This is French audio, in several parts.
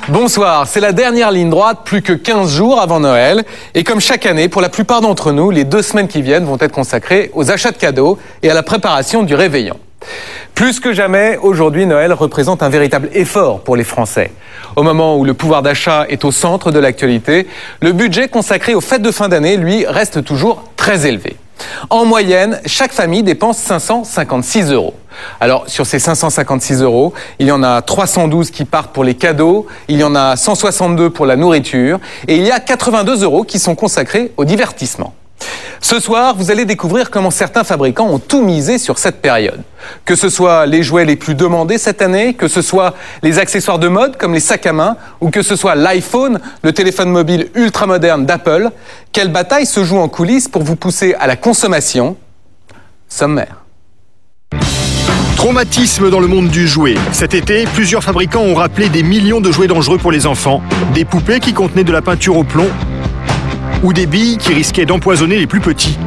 Bonsoir, c'est la dernière ligne droite, plus que 15 jours avant Noël. Et comme chaque année, pour la plupart d'entre nous, les 2 semaines qui viennent vont être consacrées aux achats de cadeaux et à la préparation du réveillon. Plus que jamais, aujourd'hui, Noël représente un véritable effort pour les Français. Au moment où le pouvoir d'achat est au centre de l'actualité, le budget consacré aux fêtes de fin d'année, lui, reste toujours très élevé. En moyenne, chaque famille dépense 556 €. Alors, sur ces 556 €, il y en a 312 qui partent pour les cadeaux, il y en a 162 pour la nourriture, et il y a 82 € qui sont consacrés au divertissement. Ce soir, vous allez découvrir comment certains fabricants ont tout misé sur cette période. Que ce soit les jouets les plus demandés cette année, que ce soit les accessoires de mode comme les sacs à main, ou que ce soit l'iPhone, le téléphone mobile ultra moderne d'Apple, quelle bataille se joue en coulisses pour vous pousser à la consommation? Sommaire. Traumatisme dans le monde du jouet. Cet été, plusieurs fabricants ont rappelé des millions de jouets dangereux pour les enfants. Des poupées qui contenaient de la peinture au plomb ou des billes qui risquaient d'empoisonner les plus petits.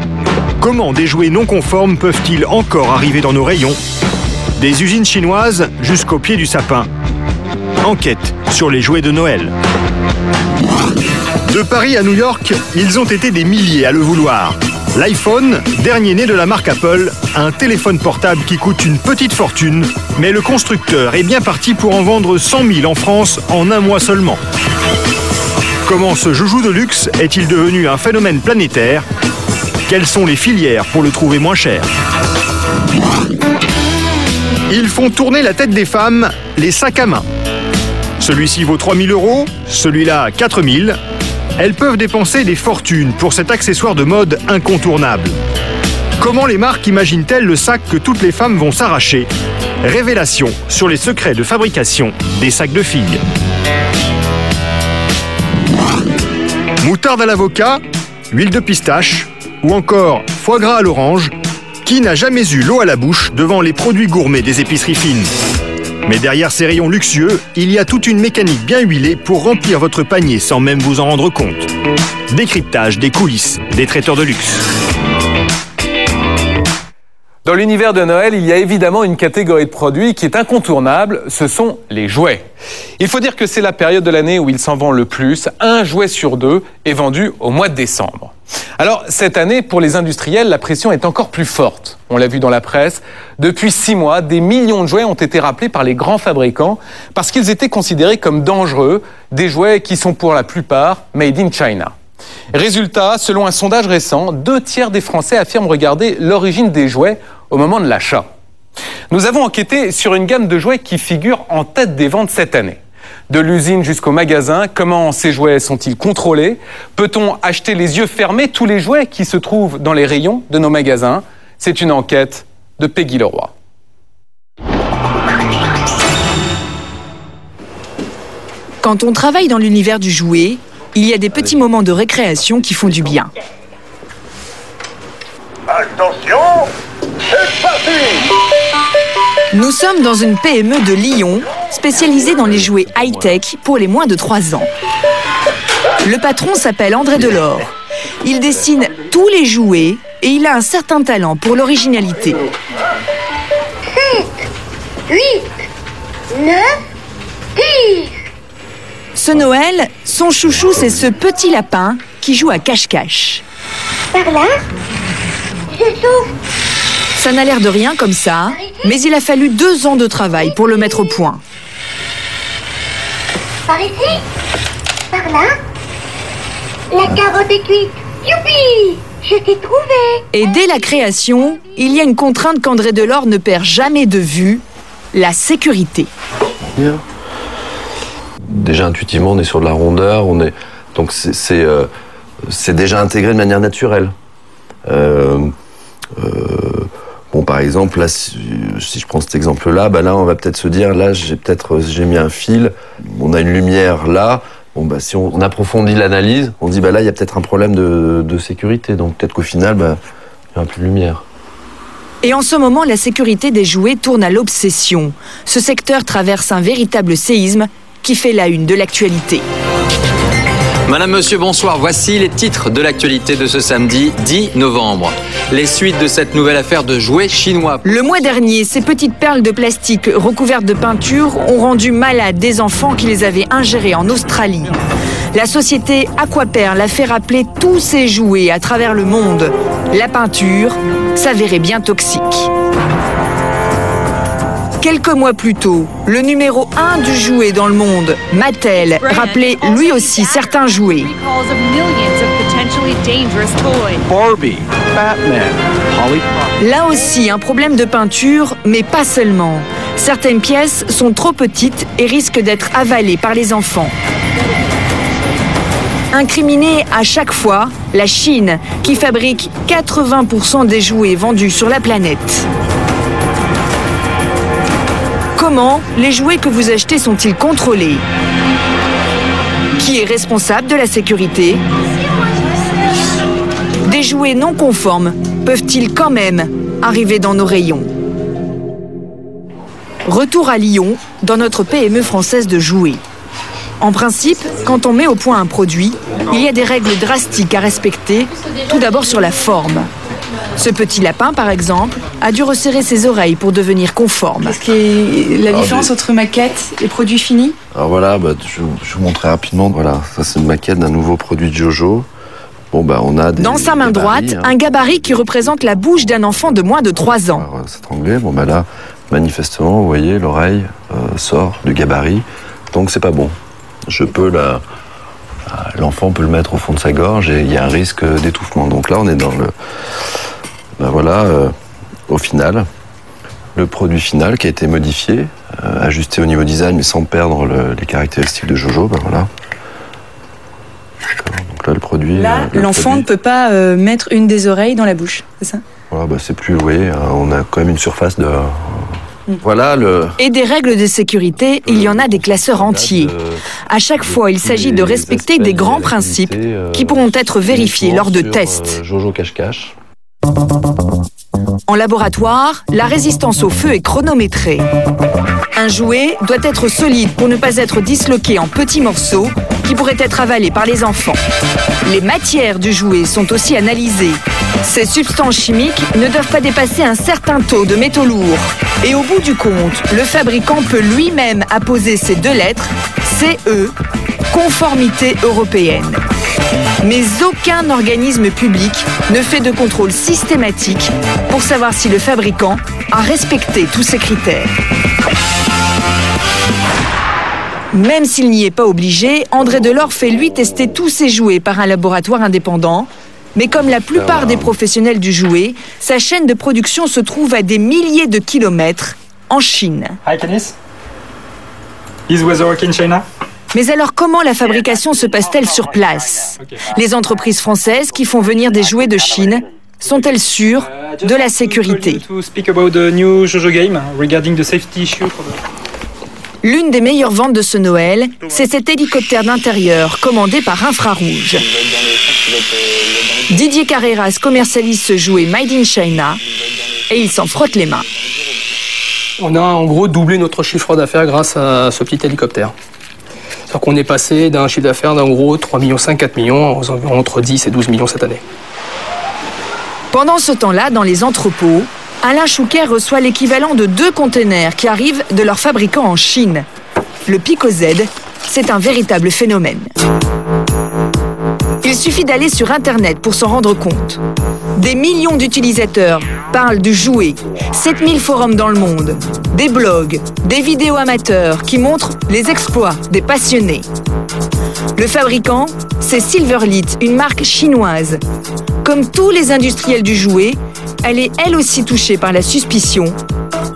Comment des jouets non conformes peuvent-ils encore arriver dans nos rayons? Des usines chinoises jusqu'au pied du sapin. Enquête sur les jouets de Noël. De Paris à New York, ils ont été des milliers à le vouloir. L'iPhone, dernier né de la marque Apple, un téléphone portable qui coûte une petite fortune, mais le constructeur est bien parti pour en vendre 100 000 en France en un mois seulement. Comment ce joujou de luxe est-il devenu un phénomène planétaire? Quelles sont les filières pour le trouver moins cher? Ils font tourner la tête des femmes, les sacs à main. Celui-ci vaut 3 000 €, celui-là 4 000 €. Elles peuvent dépenser des fortunes pour cet accessoire de mode incontournable. Comment les marques imaginent-elles le sac que toutes les femmes vont s'arracher? Révélation sur les secrets de fabrication des sacs de filles. Moutarde à l'avocat, huile de pistache ou encore foie gras à l'orange, qui n'a jamais eu l'eau à la bouche devant les produits gourmets des épiceries fines? Mais derrière ces rayons luxueux, il y a toute une mécanique bien huilée pour remplir votre panier sans même vous en rendre compte. Décryptage des coulisses des traiteurs de luxe. Dans l'univers de Noël, il y a évidemment une catégorie de produits qui est incontournable, ce sont les jouets. Il faut dire que c'est la période de l'année où il s'en vend le plus. Un jouet sur 2 est vendu au mois de décembre. Alors, cette année, pour les industriels, la pression est encore plus forte. On l'a vu dans la presse. Depuis 6 mois, des millions de jouets ont été rappelés par les grands fabricants parce qu'ils étaient considérés comme dangereux, des jouets qui sont pour la plupart made in China. Résultat, selon un sondage récent, 2 tiers des Français affirment regarder l'origine des jouets au moment de l'achat. Nous avons enquêté sur une gamme de jouets qui figure en tête des ventes cette année. De l'usine jusqu'au magasin, comment ces jouets sont-ils contrôlés? Peut-on acheter les yeux fermés tous les jouets qui se trouvent dans les rayons de nos magasins? C'est une enquête de Peggy Leroy. Quand on travaille dans l'univers du jouet, il y a des petits moments de récréation qui font du bien. Attention, c'est parti! Nous sommes dans une PME de Lyon, spécialisée dans les jouets high-tech pour les moins de 3 ans. Le patron s'appelle André Delors. Il dessine tous les jouets et il a un certain talent pour l'originalité. 7, 8, 9, 10. Ce Noël, son chouchou, c'est ce petit lapin qui joue à cache-cache. Par là, je souffle. Ça n'a l'air de rien comme ça, mais il a fallu 2 ans de travail pour le mettre au point. Par ici, par là. La carotte est cuite. Youpi! Je t'ai trouvé. Et dès la création, il y a une contrainte qu'André Delors ne perd jamais de vue, la sécurité. Bien. Déjà intuitivement, on est sur de la rondeur, donc c'est déjà intégré de manière naturelle. Bon, par exemple, là, si je prends cet exemple-là, là, on va peut-être se dire, là, j'ai mis un fil, on a une lumière là. Bon, si on approfondit l'analyse, on dit, là, il y a peut-être un problème de sécurité. Donc, peut-être qu'au final, il n'y aura plus de lumière. Et en ce moment, la sécurité des jouets tourne à l'obsession. Ce secteur traverse un véritable séisme qui fait la une de l'actualité. Madame, monsieur, bonsoir. Voici les titres de l'actualité de ce samedi 10 novembre. Les suites de cette nouvelle affaire de jouets chinois. Le mois dernier, ces petites perles de plastique recouvertes de peinture ont rendu malades des enfants qui les avaient ingérées en Australie. La société Aquaperle a fait rappeler tous ces jouets à travers le monde. La peinture s'avérait bien toxique. Quelques mois plus tôt, le numéro 1 du jouet dans le monde, Mattel, rappelait lui aussi certains jouets. Barbie, Batman, Polly Pocket. Là aussi, un problème de peinture, mais pas seulement. Certaines pièces sont trop petites et risquent d'être avalées par les enfants. Incriminée à chaque fois, la Chine, qui fabrique 80% des jouets vendus sur la planète. Comment les jouets que vous achetez sont-ils contrôlés? Qui est responsable de la sécurité? Des jouets non conformes peuvent-ils quand même arriver dans nos rayons? Retour à Lyon, dans notre PME française de jouets. En principe, quand on met au point un produit, il y a des règles drastiques à respecter, tout d'abord sur la forme. Ce petit lapin, par exemple, a dû resserrer ses oreilles pour devenir conforme. Qu'est-ce qui est la différence entre maquette et produit fini? Alors voilà, je vous montrerai rapidement. Voilà, ça c'est une maquette d'un nouveau produit de Jojo. Bon, on a dans sa main droite, un gabarit qui représente la bouche d'un enfant de moins de 3 ans. S'étrangler. Là, manifestement, vous voyez, l'oreille sort du gabarit, donc c'est pas bon. L'enfant peut le mettre au fond de sa gorge et il y a un risque d'étouffement. Donc là, on est dans le... au final, le produit final qui a été modifié, ajusté au niveau design, mais sans perdre les caractéristiques de Jojo, voilà. Donc là, le produit... Là, l'enfant ne peut pas mettre une des oreilles dans la bouche, c'est ça? Voilà, c'est plus, vous voyez, on a quand même une surface de... Voilà Et des règles de sécurité, il y en a des classeurs entiers. À chaque fois, il s'agit de respecter des grands principes qui pourront être vérifiés lors de tests. Jojo cache-cache. En laboratoire, la résistance au feu est chronométrée. Un jouet doit être solide pour ne pas être disloqué en petits morceaux qui pourraient être avalés par les enfants. Les matières du jouet sont aussi analysées. Ces substances chimiques ne doivent pas dépasser un certain taux de métaux lourds. Et au bout du compte, le fabricant peut lui-même apposer ces 2 lettres, CE, conformité européenne. Mais aucun organisme public ne fait de contrôle systématique pour savoir si le fabricant a respecté tous ces critères. Même s'il n'y est pas obligé, André Delors fait lui tester tous ses jouets par un laboratoire indépendant. Mais comme la plupart des professionnels du jouet, sa chaîne de production se trouve à des milliers de kilomètres en Chine. Hi, Canis. Is weather okay in China? Mais alors comment la fabrication se passe-t-elle sur place? Les entreprises françaises qui font venir des jouets de Chine sont-elles sûres de la sécurité? L'une des meilleures ventes de ce Noël, c'est cet hélicoptère d'intérieur commandé par Infrarouge. Didier Carreras commercialise ce jouet Made in China et il s'en frotte les mains. On a en gros doublé notre chiffre d'affaires grâce à ce petit hélicoptère. C'est-à-dire qu'on est passé d'un chiffre d'affaires d'en gros 3,5 millions, 4 millions, aux environs entre 10 et 12 millions cette année. Pendant ce temps-là, dans les entrepôts, Alain Chouquet reçoit l'équivalent de 2 containers qui arrivent de leur fabricant en Chine. Le Pico Z, c'est un véritable phénomène. Il suffit d'aller sur Internet pour s'en rendre compte. Des millions d'utilisateurs parlent du jouet, 7000 forums dans le monde, des blogs, des vidéos amateurs qui montrent les exploits des passionnés. Le fabricant, c'est Silverlit, une marque chinoise. Comme tous les industriels du jouet, elle est elle aussi touchée par la suspicion,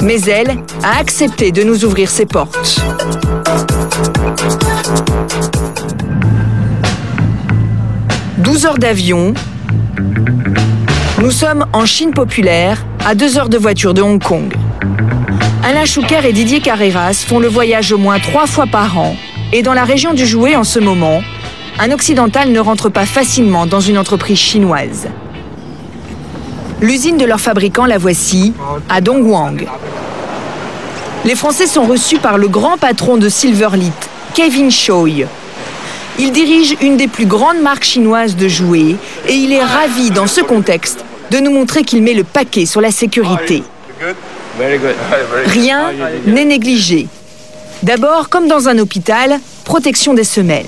mais elle a accepté de nous ouvrir ses portes. « 12 heures d'avion. Nous sommes en Chine populaire, à 2 heures de voiture de Hong Kong. Alain Chouquet et Didier Carreras font le voyage au moins 3 fois par an. Et dans la région du jouet en ce moment, un occidental ne rentre pas facilement dans une entreprise chinoise. L'usine de leur fabricant, la voici, à Dongguan. Les Français sont reçus par le grand patron de Silverlit, Kevin Choi. Il dirige une des plus grandes marques chinoises de jouets et il est ravi dans ce contexte de nous montrer qu'il met le paquet sur la sécurité. Rien n'est négligé. D'abord, comme dans un hôpital, protection des semelles.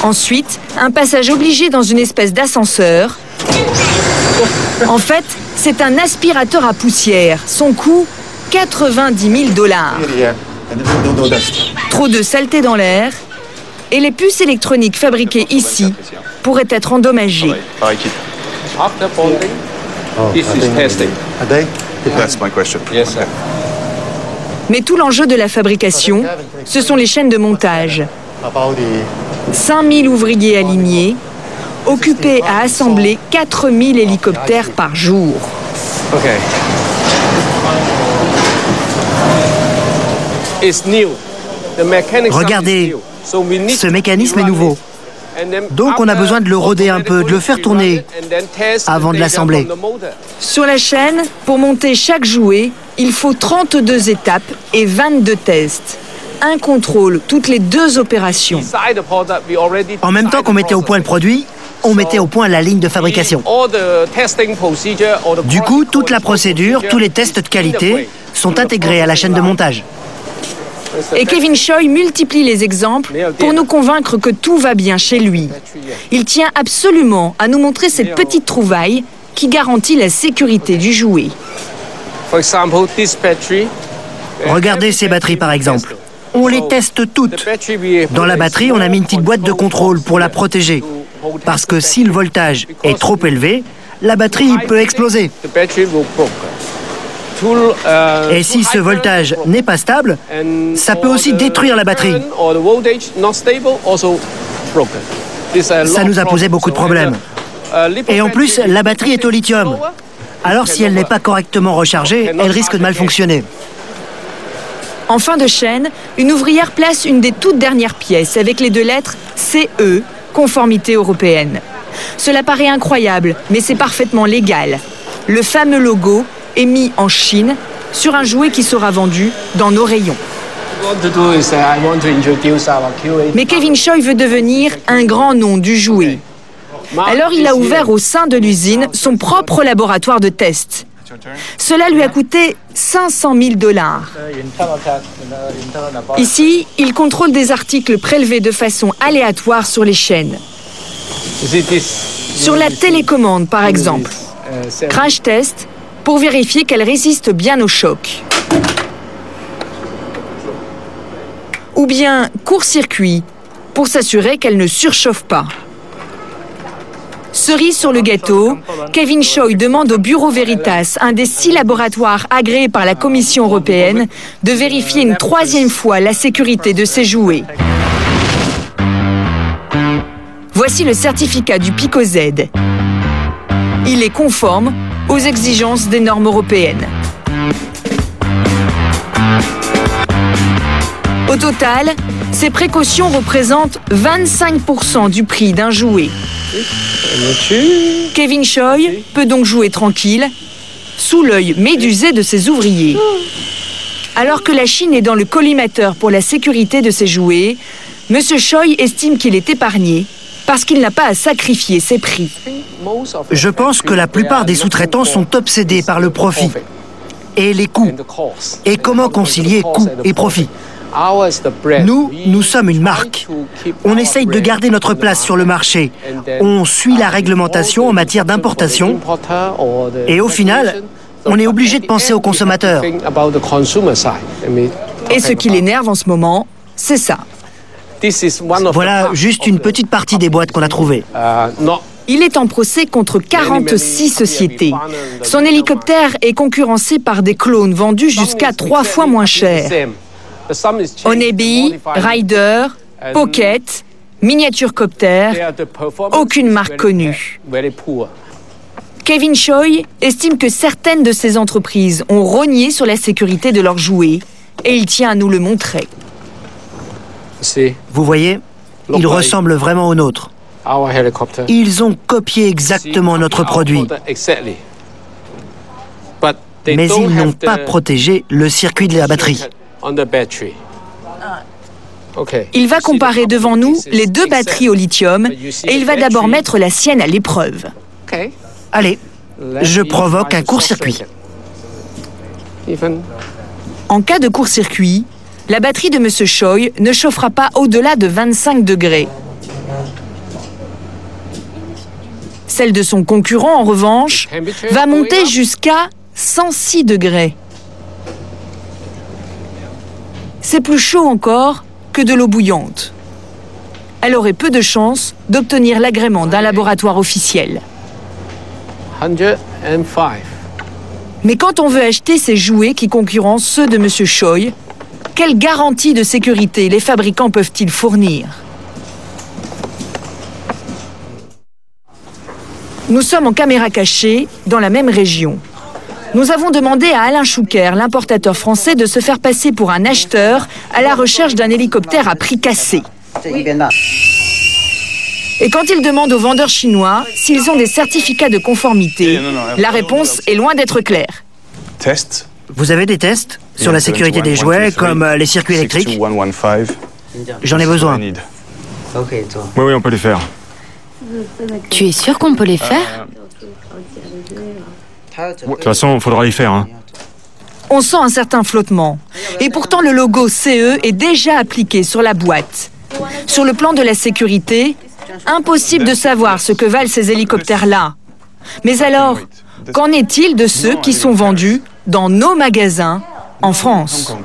Ensuite, un passage obligé dans une espèce d'ascenseur. En fait, c'est un aspirateur à poussière. Son coût, 90 000 $. Trop de saleté dans l'air et les puces électroniques fabriquées ici pourraient être endommagées. Mais tout l'enjeu de la fabrication, ce sont les chaînes de montage. 5000 ouvriers alignés, occupés à assembler 4000 hélicoptères par jour. Regardez, ce mécanisme est nouveau. Donc on a besoin de le roder un peu, de le faire tourner avant de l'assembler. Sur la chaîne, pour monter chaque jouet, il faut 32 étapes et 22 tests. Un contrôle toutes les 2 opérations. En même temps qu'on mettait au point le produit, on mettait au point la ligne de fabrication. Du coup, toute la procédure, tous les tests de qualité sont intégrés à la chaîne de montage. Et Kevin Choi multiplie les exemples pour nous convaincre que tout va bien chez lui. Il tient absolument à nous montrer cette petite trouvaille qui garantit la sécurité du jouet. Regardez ces batteries par exemple. On les teste toutes. Dans la batterie, on a mis une petite boîte de contrôle pour la protéger. Parce que si le voltage est trop élevé, la batterie peut exploser. Et si ce voltage n'est pas stable, ça peut aussi détruire la batterie. Ça nous a posé beaucoup de problèmes. Et en plus, la batterie est au lithium. Alors si elle n'est pas correctement rechargée, elle risque de mal fonctionner. En fin de chaîne, une ouvrière place une des toutes dernières pièces avec les 2 lettres CE, conformité européenne. Cela paraît incroyable, mais c'est parfaitement légal. Le fameux logo est mis en Chine sur un jouet qui sera vendu dans nos rayons. Mais Kevin Choi veut devenir un grand nom du jouet. Alors il a ouvert au sein de l'usine son propre laboratoire de test. Cela lui a coûté 500 000 $. Ici, il contrôle des articles prélevés de façon aléatoire sur les chaînes. Sur la télécommande, par exemple. Crash test pour vérifier qu'elle résiste bien au choc. Ou bien court-circuit pour s'assurer qu'elle ne surchauffe pas. Cerise sur le gâteau, Kevin Choi demande au Bureau Veritas, un des 6 laboratoires agréés par la Commission européenne, de vérifier une 3e fois la sécurité de ses jouets. Voici le certificat du Pico Z. Il est conforme aux exigences des normes européennes. Au total, ces précautions représentent 25% du prix d'un jouet. Kevin Choi peut donc jouer tranquille, sous l'œil médusé de ses ouvriers. Alors que la Chine est dans le collimateur pour la sécurité de ses jouets, M. Choi estime qu'il est épargné parce qu'il n'a pas à sacrifier ses prix. Je pense que la plupart des sous-traitants sont obsédés par le profit et les coûts. Et comment concilier coûts et profit? Nous sommes une marque. On essaye de garder notre place sur le marché. On suit la réglementation en matière d'importation. Et au final, on est obligé de penser aux consommateurs. Et ce qui l'énerve en ce moment, c'est ça. Voilà juste une petite partie des boîtes qu'on a trouvées. Il est en procès contre 46 sociétés. Son hélicoptère est concurrencé par des clones vendus jusqu'à 3 fois moins cher. Honeybee, Ryder, Pocket, Miniature-Copter, aucune marque connue. Kevin Choi estime que certaines de ces entreprises ont rogné sur la sécurité de leurs jouets et il tient à nous le montrer. Vous voyez, ils ressemblent vraiment aux nôtres. Ils ont copié exactement notre produit. Mais ils n'ont pas protégé le circuit de la batterie. Il va comparer devant nous les deux batteries au lithium et il va d'abord mettre la sienne à l'épreuve. Allez, je provoque un court-circuit. En cas de court-circuit, la batterie de M. Choi ne chauffera pas au-delà de 25 degrés. Celle de son concurrent, en revanche, va monter jusqu'à 106 degrés. C'est plus chaud encore que de l'eau bouillante. Elle aurait peu de chances d'obtenir l'agrément d'un laboratoire officiel. 105. Mais quand on veut acheter ces jouets qui concurrencent ceux de M. Choi, quelle garantie de sécurité les fabricants peuvent-ils fournir? Nous sommes en caméra cachée dans la même région. Nous avons demandé à Alain Chouker, l'importateur français, de se faire passer pour un acheteur à la recherche d'un hélicoptère à prix cassé. Et quand il demande aux vendeurs chinois s'ils ont des certificats de conformité, la réponse est loin d'être claire. Test. Vous avez des tests sur la sécurité des jouets, comme les circuits électriques? J'en ai besoin. Oui, on peut les faire. Tu es sûr qu'on peut les faire? De toute façon, il faudra les faire. Hein. On sent un certain flottement. Et pourtant, le logo CE est déjà appliqué sur la boîte. Sur le plan de la sécurité, impossible de savoir ce que valent ces hélicoptères-là. Mais alors, qu'en est-il de ceux qui sont vendus dans nos magasins en France?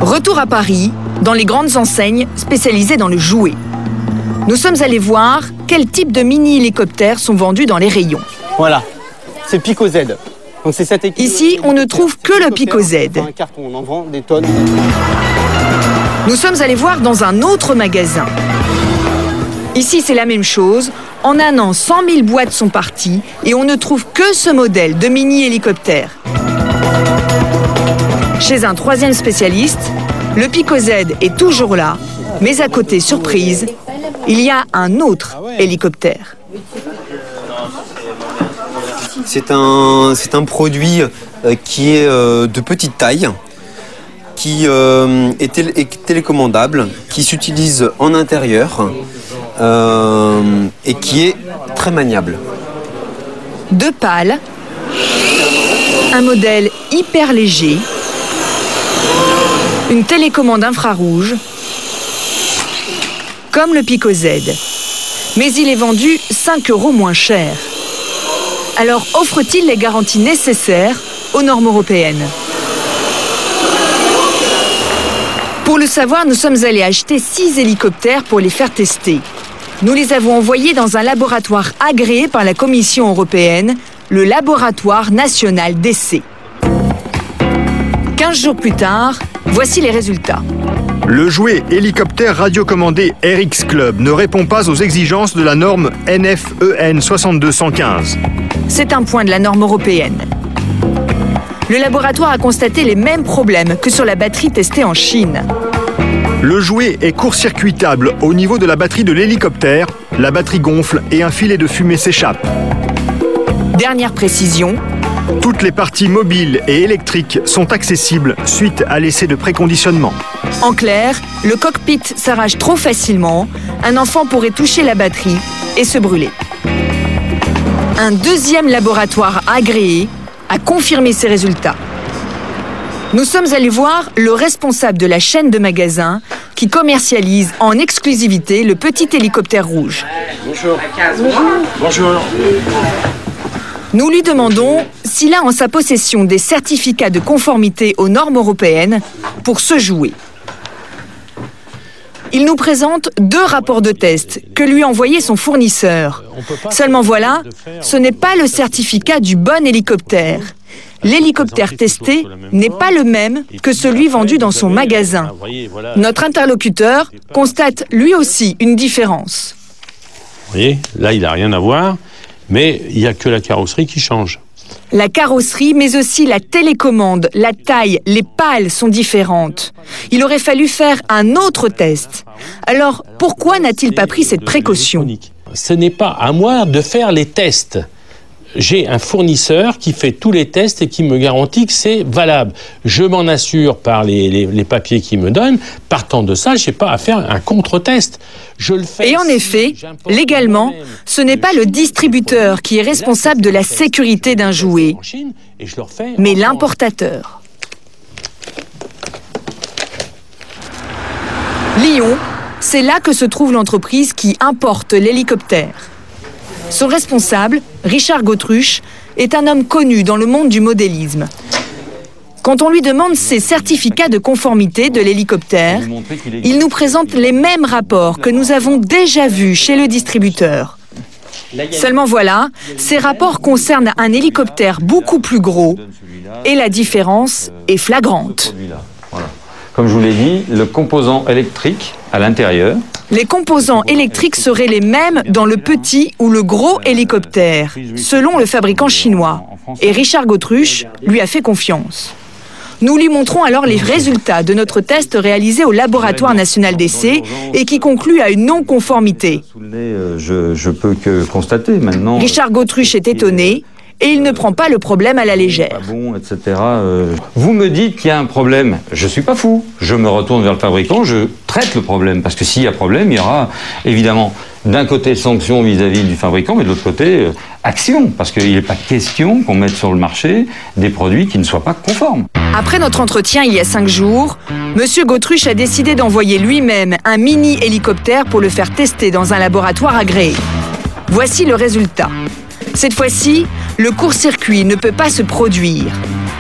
Retour à Paris, dans les grandes enseignes spécialisées dans le jouet. Nous sommes allés voir quel type de mini-hélicoptères sont vendus dans les rayons. Voilà, c'est Pico Z. Donc c'est cette ici, on ne trouve que le Pico Z. On en vend des tonnes. Nous sommes allés voir dans un autre magasin. Ici, c'est la même chose. En un an, 100 000 boîtes sont parties et on ne trouve que ce modèle de mini-hélicoptère. Chez un troisième spécialiste, le Pico Z est toujours là, mais à côté, surprise, il y a un autre hélicoptère. C'est un produit qui est de petite taille, qui est télécommandable, qui s'utilise en intérieur et qui est très maniable. Deux pales, un modèle hyper léger, une télécommande infrarouge, comme le Pico Z. Mais il est vendu 5 € moins cher. Alors offre-t-il les garanties nécessaires aux normes européennes? Pour le savoir, nous sommes allés acheter 6 hélicoptères pour les faire tester. Nous les avons envoyés dans un laboratoire agréé par la Commission européenne, le Laboratoire national d'essai. 15 jours plus tard, voici les résultats. Le jouet hélicoptère radiocommandé RX Club ne répond pas aux exigences de la norme NFEN 6215. C'est un point de la norme européenne. Le laboratoire a constaté les mêmes problèmes que sur la batterie testée en Chine. Le jouet est court-circuitable au niveau de la batterie de l'hélicoptère, la batterie gonfle et un filet de fumée s'échappe. Dernière précision. Toutes les parties mobiles et électriques sont accessibles suite à l'essai de préconditionnement. En clair, le cockpit s'arrache trop facilement, un enfant pourrait toucher la batterie et se brûler. Un deuxième laboratoire agréé a confirmé ces résultats. Nous sommes allés voir le responsable de la chaîne de magasins qui commercialise en exclusivité le petit hélicoptère rouge. Bonjour. Bonjour. Nous lui demandons s'il a en sa possession des certificats de conformité aux normes européennes pour ce jouet. Il nous présente 2 rapports de test que lui a envoyé son fournisseur. Seulement voilà, ce n'est pas le certificat du bon hélicoptère. L'hélicoptère testé n'est pas le même que celui vendu dans son magasin. Notre interlocuteur constate lui aussi une différence. Vous voyez, là il n'a rien à voir. Mais il n'y a que la carrosserie qui change. La carrosserie, mais aussi la télécommande, la taille, les pales sont différentes. Il aurait fallu faire un autre test. Alors, pourquoi n'a-t-il pas pris cette précaution? Ce n'est pas à moi de faire les tests. j'ai un fournisseur qui fait tous les tests et qui me garantit que c'est valable. Je m'en assure par les papiers qu'il me donne. Partant de ça, je n'ai pas à faire un contre-test. Je le fais. Et en effet, légalement, ce n'est pas le distributeur qui est responsable de la sécurité d'un jouet, mais l'importateur. Lyon, c'est là que se trouve l'entreprise qui importe l'hélicoptère. Son responsable, Richard Gautruche, est un homme connu dans le monde du modélisme. Quand on lui demande ses certificats de conformité de l'hélicoptère, il nous présente les mêmes rapports que nous avons déjà vus chez le distributeur. Seulement voilà, ces rapports concernent un hélicoptère beaucoup plus gros et la différence est flagrante. Comme je vous l'ai dit, le composant électrique à l'intérieur. Les composants électriques seraient les mêmes dans le petit ou le gros hélicoptère, selon le fabricant chinois. Et Richard Gautruche lui a fait confiance. Nous lui montrons alors les résultats de notre test réalisé au Laboratoire national d'essai et qui conclut à une non-conformité. Je peux que constater maintenant. Richard Gautruche est étonné et il ne prend pas le problème à la légère. Bon, etc. Vous me dites qu'il y a un problème. Je suis pas fou. Je me retourne vers le fabricant, je traite le problème. Parce que s'il y a problème, il y aura évidemment d'un côté sanction vis-à-vis du fabricant, mais de l'autre côté action. Parce qu'il n'est pas question qu'on mette sur le marché des produits qui ne soient pas conformes. Après notre entretien il y a 5 jours, M. Gautruche a décidé d'envoyer lui-même un mini-hélicoptère pour le faire tester dans un laboratoire agréé. Voici le résultat. Cette fois-ci, le court-circuit ne peut pas se produire.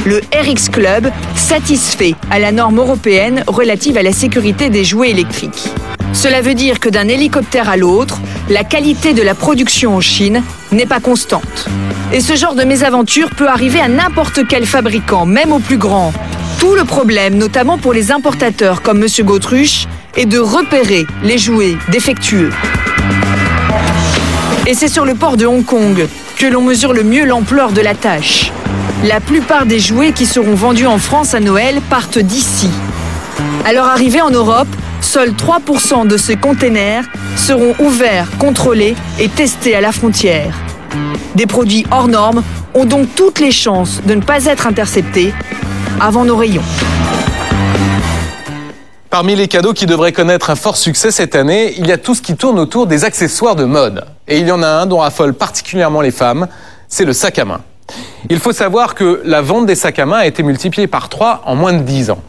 Le RX Club satisfait à la norme européenne relative à la sécurité des jouets électriques. Cela veut dire que d'un hélicoptère à l'autre, la qualité de la production en Chine n'est pas constante. Et ce genre de mésaventure peut arriver à n'importe quel fabricant, même au plus grand. Tout le problème, notamment pour les importateurs comme M. Gautruche, est de repérer les jouets défectueux. Et c'est sur le port de Hong Kong que l'on mesure le mieux l'ampleur de la tâche. La plupart des jouets qui seront vendus en France à Noël partent d'ici. À leur arrivée en Europe, seuls 3% de ces containers seront ouverts, contrôlés et testés à la frontière. Des produits hors normes ont donc toutes les chances de ne pas être interceptés avant nos rayons. Parmi les cadeaux qui devraient connaître un fort succès cette année, il y a tout ce qui tourne autour des accessoires de mode. Et il y en a un dont raffolent particulièrement les femmes, c'est le sac à main. Il faut savoir que la vente des sacs à main a été multipliée par 3 en moins de 10 ans.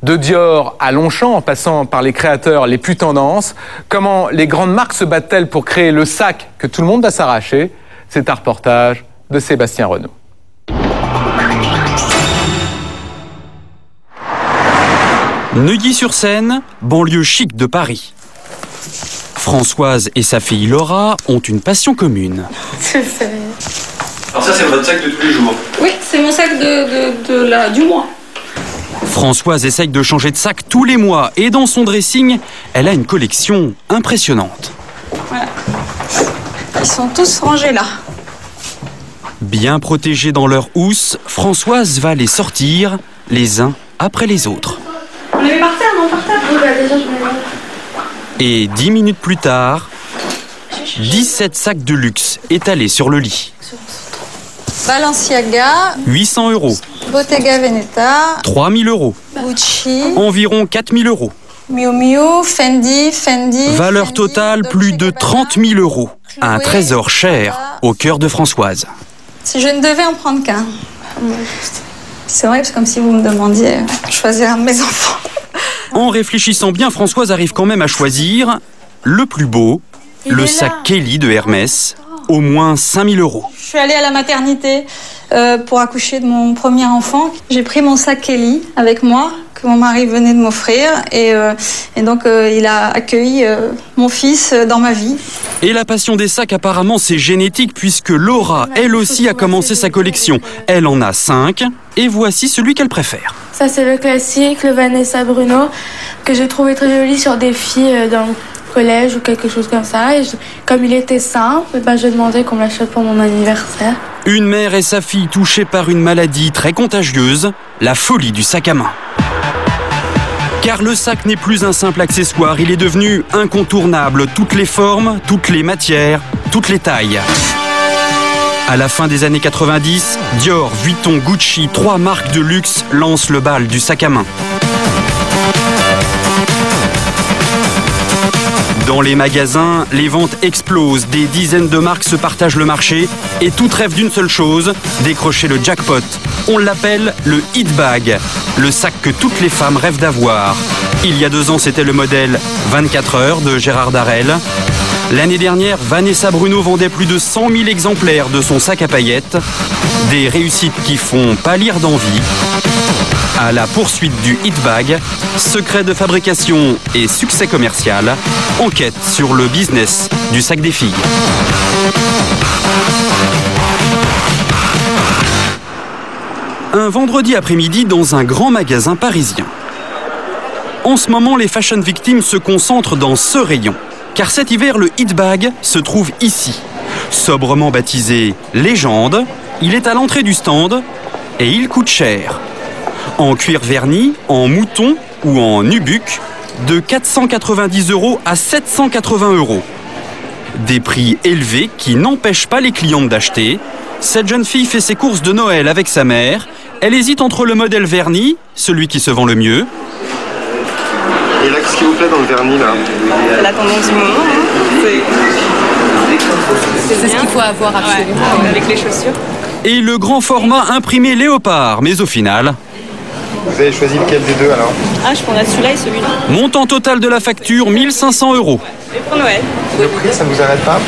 De Dior à Longchamp, en passant par les créateurs les plus tendances, comment les grandes marques se battent-elles pour créer le sac que tout le monde va s'arracher? C'est un reportage de Sébastien Renaud. Neuilly-sur-Seine, banlieue chic de Paris. Françoise et sa fille Laura ont une passion commune. Alors ça, c'est votre sac de tous les jours? Oui, c'est mon sac du mois. Françoise essaye de changer de sac tous les mois et dans son dressing, elle a une collection impressionnante. Voilà. Ils sont tous rangés là. Bien protégés dans leur housse, Françoise va les sortir les uns après les autres. On est par terre, non par terre? Oui, bah déjà je vais... Et 10 minutes plus tard, 17 sacs de luxe étalés sur le lit. Balenciaga, 800 €. Bottega Veneta, 3000 €. Gucci, environ 4000 €. Miu Miu, Fendi. Valeur Fendi, totale, plus de 30 000 €. Un trésor cher au cœur de Françoise. Si je ne devais en prendre qu'un. C'est vrai, c'est comme si vous me demandiez de choisir un de mes enfants. En réfléchissant bien, Françoise arrive quand même à choisir le plus beau, le sac Kelly de Hermès, au moins 5000 €. Je suis allée à la maternité pour accoucher de mon premier enfant. J'ai pris mon sac Kelly avec moi, que mon mari venait de m'offrir. Et donc, il a accueilli mon fils dans ma vie. Et la passion des sacs, apparemment, c'est génétique, puisque Laura, elle aussi, a commencé sa collection. Elle en a 5, et voici celui qu'elle préfère. Ça, c'est le classique, le Vanessa Bruno, que j'ai trouvé très joli sur des filles dans le collège ou quelque chose comme ça. Et comme il était simple, j'ai demandé qu'on me l'achète pour mon anniversaire. Une mère et sa fille touchées par une maladie très contagieuse, la folie du sac à main. Car le sac n'est plus un simple accessoire, il est devenu incontournable. Toutes les formes, toutes les matières, toutes les tailles. À la fin des années 90, Dior, Vuitton, Gucci, 3 marques de luxe lancent le bal du sac à main. Dans les magasins, les ventes explosent, des dizaines de marques se partagent le marché et tout rêve d'une seule chose, décrocher le jackpot. On l'appelle le hit bag, le sac que toutes les femmes rêvent d'avoir. Il y a 2 ans, c'était le modèle 24 heures de Gérard Darel. L'année dernière, Vanessa Bruno vendait plus de 100 000 exemplaires de son sac à paillettes. Des réussites qui font pâlir d'envie. À la poursuite du hit bag, secret de fabrication et succès commercial, enquête sur le business du sac des filles. Un vendredi après-midi dans un grand magasin parisien. En ce moment, les fashion victimes se concentrent dans ce rayon. Car cet hiver, le hit bag se trouve ici. Sobrement baptisé Légende, il est à l'entrée du stand et il coûte cher. En cuir verni, en mouton ou en nubuck, de 490 € à 780 €. Des prix élevés qui n'empêchent pas les clientes d'acheter. Cette jeune fille fait ses courses de Noël avec sa mère. Elle hésite entre le modèle verni, celui qui se vend le mieux. Et là, qu'est-ce qui vous plaît dans le vernis, là? La tendance du moment, hein. C'est ce qu'il faut avoir absolument. Ouais, avec les chaussures. Et le grand format imprimé léopard, mais au final... Vous avez choisi lequel des deux, alors? Ah, je prendrais celui-là et celui-là. Montant total de la facture, 1 500 €. Et pour Noël. Le prix, ça ne vous arrête pas?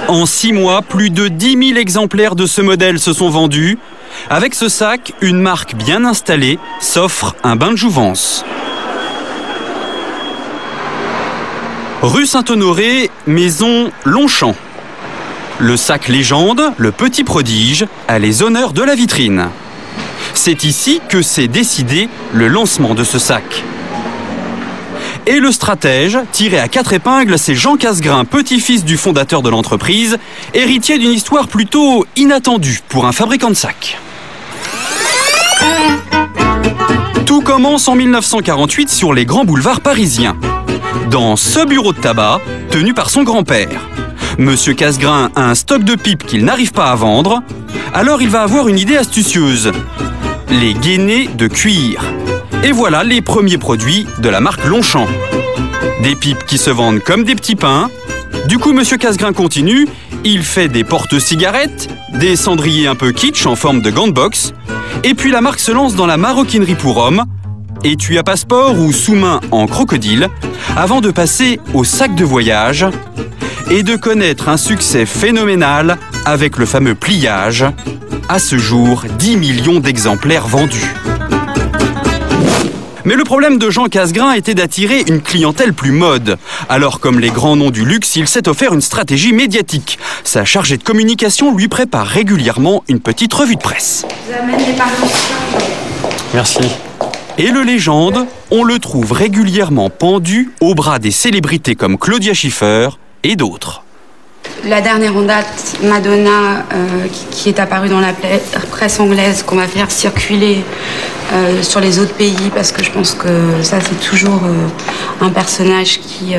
Non. En 6 mois, plus de 10 000 exemplaires de ce modèle se sont vendus. Avec ce sac, une marque bien installée s'offre un bain de jouvence. Rue Saint-Honoré, maison Longchamp. Le sac Légende, le petit prodige, a les honneurs de la vitrine. C'est ici que s'est décidé le lancement de ce sac. Et le stratège, tiré à 4 épingles, c'est Jean Casgrain, petit-fils du fondateur de l'entreprise, héritier d'une histoire plutôt inattendue pour un fabricant de sacs. Tout commence en 1948 sur les grands boulevards parisiens, dans ce bureau de tabac tenu par son grand-père. Monsieur Casgrain a un stock de pipes qu'il n'arrive pas à vendre, alors il va avoir une idée astucieuse. Les gainets de cuir. Et voilà les premiers produits de la marque Longchamp. Des pipes qui se vendent comme des petits pains. Du coup, Monsieur Casgrain continue. Il fait des porte-cigarettes, des cendriers un peu kitsch en forme de gants de boxe. Et puis la marque se lance dans la maroquinerie pour hommes, étui à passeport ou sous-main en crocodile, avant de passer au sac de voyage et de connaître un succès phénoménal avec le fameux pliage. À ce jour, 10 millions d'exemplaires vendus. Mais le problème de Jean Casgrain était d'attirer une clientèle plus mode. Alors, comme les grands noms du luxe, il s'est offert une stratégie médiatique. Sa chargée de communication lui prépare régulièrement une petite revue de presse. Je vous amène des parutions. Merci. Et le Légende, on le trouve régulièrement pendu au bras des célébrités comme Claudia Schiffer et d'autres. La dernière en date, Madonna, qui est apparue dans la presse anglaise, qu'on va faire circuler sur les autres pays, parce que je pense que ça, c'est toujours un personnage qui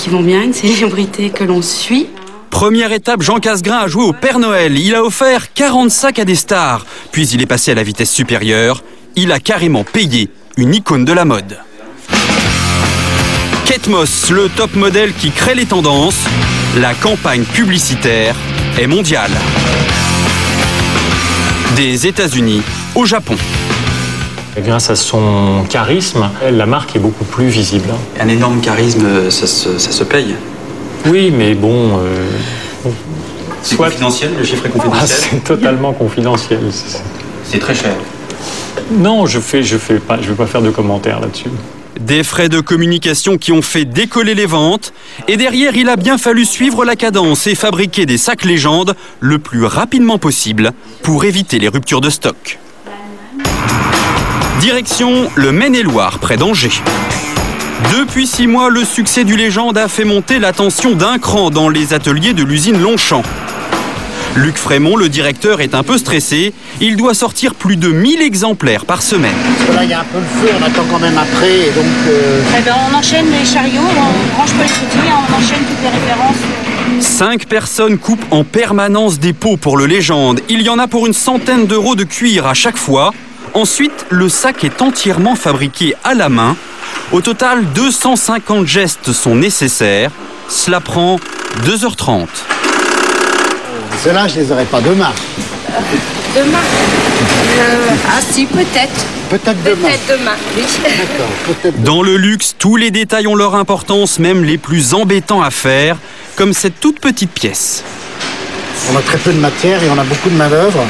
vend bien, une célébrité que l'on suit. Première étape, Jean Casgrain a joué au Père Noël. Il a offert 40 sacs à des stars. Puis il est passé à la vitesse supérieure. Il a carrément payé une icône de la mode. Kate Moss, le top modèle qui crée les tendances. La campagne publicitaire est mondiale. Des États-Unis au Japon. Grâce à son charisme, la marque est beaucoup plus visible. Un énorme charisme, ça se paye. Oui, mais bon... c'est confidentiel, le chiffre est confidentiel. C'est totalement confidentiel. C'est très cher. Non, je vais pas faire de commentaires là-dessus. Des frais de communication qui ont fait décoller les ventes. Et derrière, il a bien fallu suivre la cadence et fabriquer des sacs Légende le plus rapidement possible pour éviter les ruptures de stock. Direction le Maine-et-Loire, près d'Angers. Depuis 6 mois, le succès du Légende a fait monter la tension d'un cran dans les ateliers de l'usine Longchamp. Luc Frémont, le directeur, est un peu stressé. Il doit sortir plus de 1000 exemplaires par semaine. Parce que là, il y a un peu le feu, on attend quand même après. Et donc, on enchaîne les chariots, on branche pas les outils, on enchaîne toutes les références. 5 personnes coupent en permanence des peaux pour le Légende. Il y en a pour une centaine d'euros de cuir à chaque fois. Ensuite, le sac est entièrement fabriqué à la main. Au total, 250 gestes sont nécessaires. Cela prend 2h30. Ceux-là, je les aurais pas demain. Demain ah si, peut-être. Peut-être demain. Peut-être demain, oui. D'accord, peut-être. Dans le luxe, tous les détails ont leur importance, même les plus embêtants à faire, comme cette toute petite pièce. On a très peu de matière et on a beaucoup de main-d'œuvre,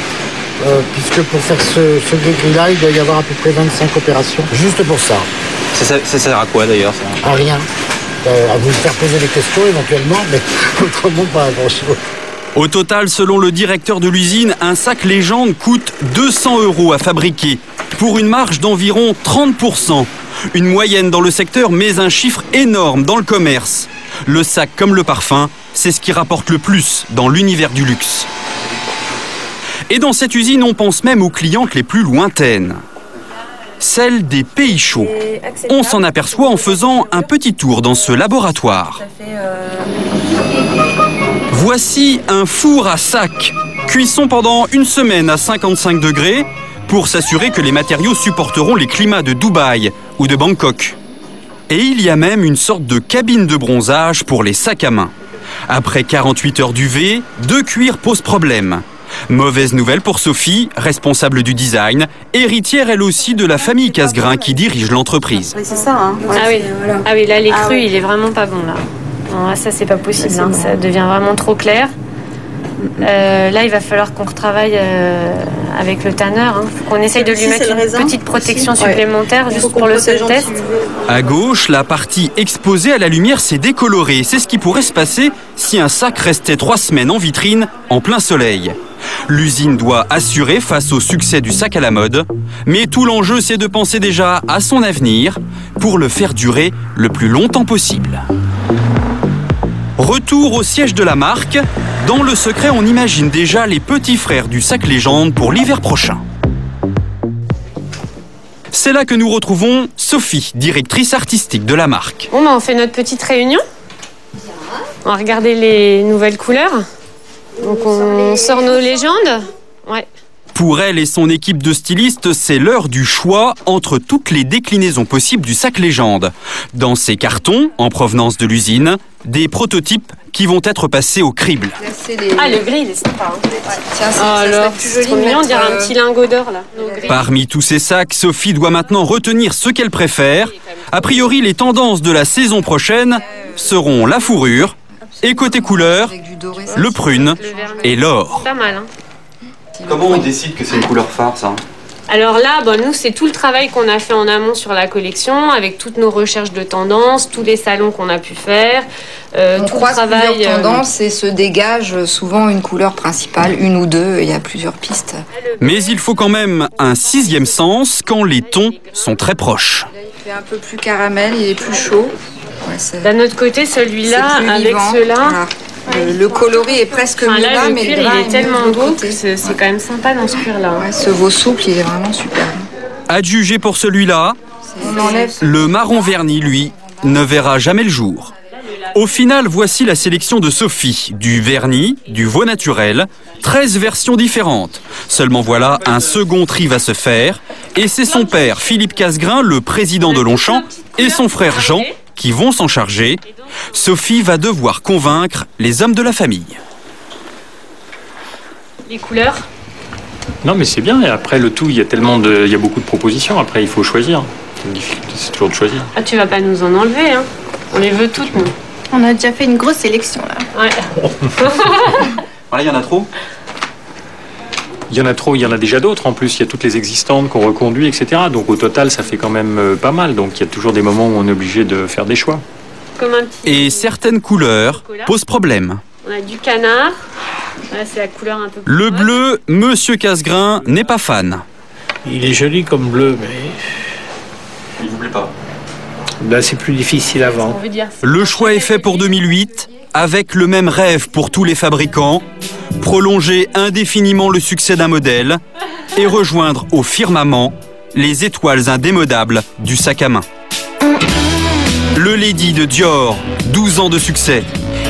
puisque pour faire ce gris-là, il doit y avoir à peu près 25 opérations, juste pour ça. Ça sert à quoi d'ailleurs ça? À rien. À vous faire poser des questions éventuellement, mais autrement pas à grand-chose. Au total, selon le directeur de l'usine, un sac Légende coûte 200 € à fabriquer, pour une marge d'environ 30%. Une moyenne dans le secteur, mais un chiffre énorme dans le commerce. Le sac, comme le parfum, c'est ce qui rapporte le plus dans l'univers du luxe. Et dans cette usine, on pense même aux clientes les plus lointaines. Celle des pays chauds. On s'en aperçoit en faisant un petit tour dans ce laboratoire. Voici un four à sac. Cuisson pendant une semaine à 55 degrés pour s'assurer que les matériaux supporteront les climats de Dubaï ou de Bangkok. Et il y a même une sorte de cabine de bronzage pour les sacs à main. Après 48 heures d'UV, 2 cuirs posent problème. Mauvaise nouvelle pour Sophie, responsable du design, héritière elle aussi de la famille Casgrain qui dirige l'entreprise. Oui, c'est ça. Hein. Ouais, ah oui, là l'écru il est vraiment pas bon là. Non, ça c'est pas possible, hein. Bon. Ça devient vraiment trop clair. Là il va falloir qu'on retravaille avec le tanneur. Faut qu'on essaye de lui mettre une petite protection supplémentaire juste pour le seul test. À gauche, la partie exposée à la lumière s'est décolorée. C'est ce qui pourrait se passer si un sac restait 3 semaines en vitrine en plein soleil. L'usine doit assurer face au succès du sac à la mode, mais tout l'enjeu c'est de penser déjà à son avenir pour le faire durer le plus longtemps possible. Retour au siège de la marque. Dans le secret, on imagine déjà les petits frères du sac Légende pour l'hiver prochain. C'est là que nous retrouvons Sophie, directrice artistique de la marque. Bon, on fait notre petite réunion. On va regarder les nouvelles couleurs. Donc on sort nos légendes. Ouais. Pour elle et son équipe de stylistes, c'est l'heure du choix entre toutes les déclinaisons possibles du sac Légende. Dans ces cartons, en provenance de l'usine, des prototypes qui vont être passés au crible. Ah, le gris, il est sympa. Hein. Tiens, c'est trop mignon, on dirait un petit lingot d'or là. Parmi tous ces sacs, Sophie doit maintenant retenir ce qu'elle préfère. A priori, les tendances de la saison prochaine seront la fourrure, et côté couleur, le prune et l'or. Pas mal, hein. Comment on décide que c'est une couleur phare, ça? Alors là, nous, c'est tout le travail qu'on a fait en amont sur la collection, avec toutes nos recherches de tendances, tous les salons qu'on a pu faire. On croise plusieurs tendances et se dégage souvent une couleur principale, une ou deux, il y a plusieurs pistes. Mais il faut quand même un 6e sens quand les tons sont très proches. Là, il fait un peu plus caramel, il est plus chaud. Ouais, d'un autre côté, celui-là, avec ceux-là... Voilà. Le coloris est presque mieux là, mais le cuir, il est tellement beau que c'est quand même sympa dans ce cuir-là. Ouais, ce veau souple, il est vraiment super. Adjugé pour celui-là, le marron verni, lui, ne verra jamais le jour. Au final, voici la sélection de Sophie. Du vernis, du veau naturel, 13 versions différentes. Seulement voilà, un second tri va se faire. Et c'est son père, Philippe Casgrain, le président de Longchamp, et son frère Jean, qui vont s'en charger. Sophie va devoir convaincre les hommes de la famille. Les couleurs? Non, mais c'est bien. Et après, le tout, il y a beaucoup de propositions. Après, il faut choisir. C'est toujours de choisir. Ah, tu vas pas nous en enlever, hein? On les veut toutes, nous. On a déjà fait une grosse sélection, là. Ouais. Voilà, il y en a trop? Il y en a trop, il y en a déjà d'autres. En plus, il y a toutes les existantes qu'on reconduit, etc. Donc, au total, ça fait quand même pas mal. Donc, il y a toujours des moments où on est obligé de faire des choix. Comme un petit... Et certaines couleurs posent problème. On a du canard. Là, c'est la couleur un peu plus... Le bleu, Monsieur Casgrain n'est pas fan. Il est joli comme bleu, mais... Il vous plaît pas? Là, c'est plus difficile à vendre. Le choix est fait pour 2008, avec le même rêve pour tous les fabricants, prolonger indéfiniment le succès d'un modèle et rejoindre au firmament les étoiles indémodables du sac à main. Le Lady de Dior, 12 ans de succès.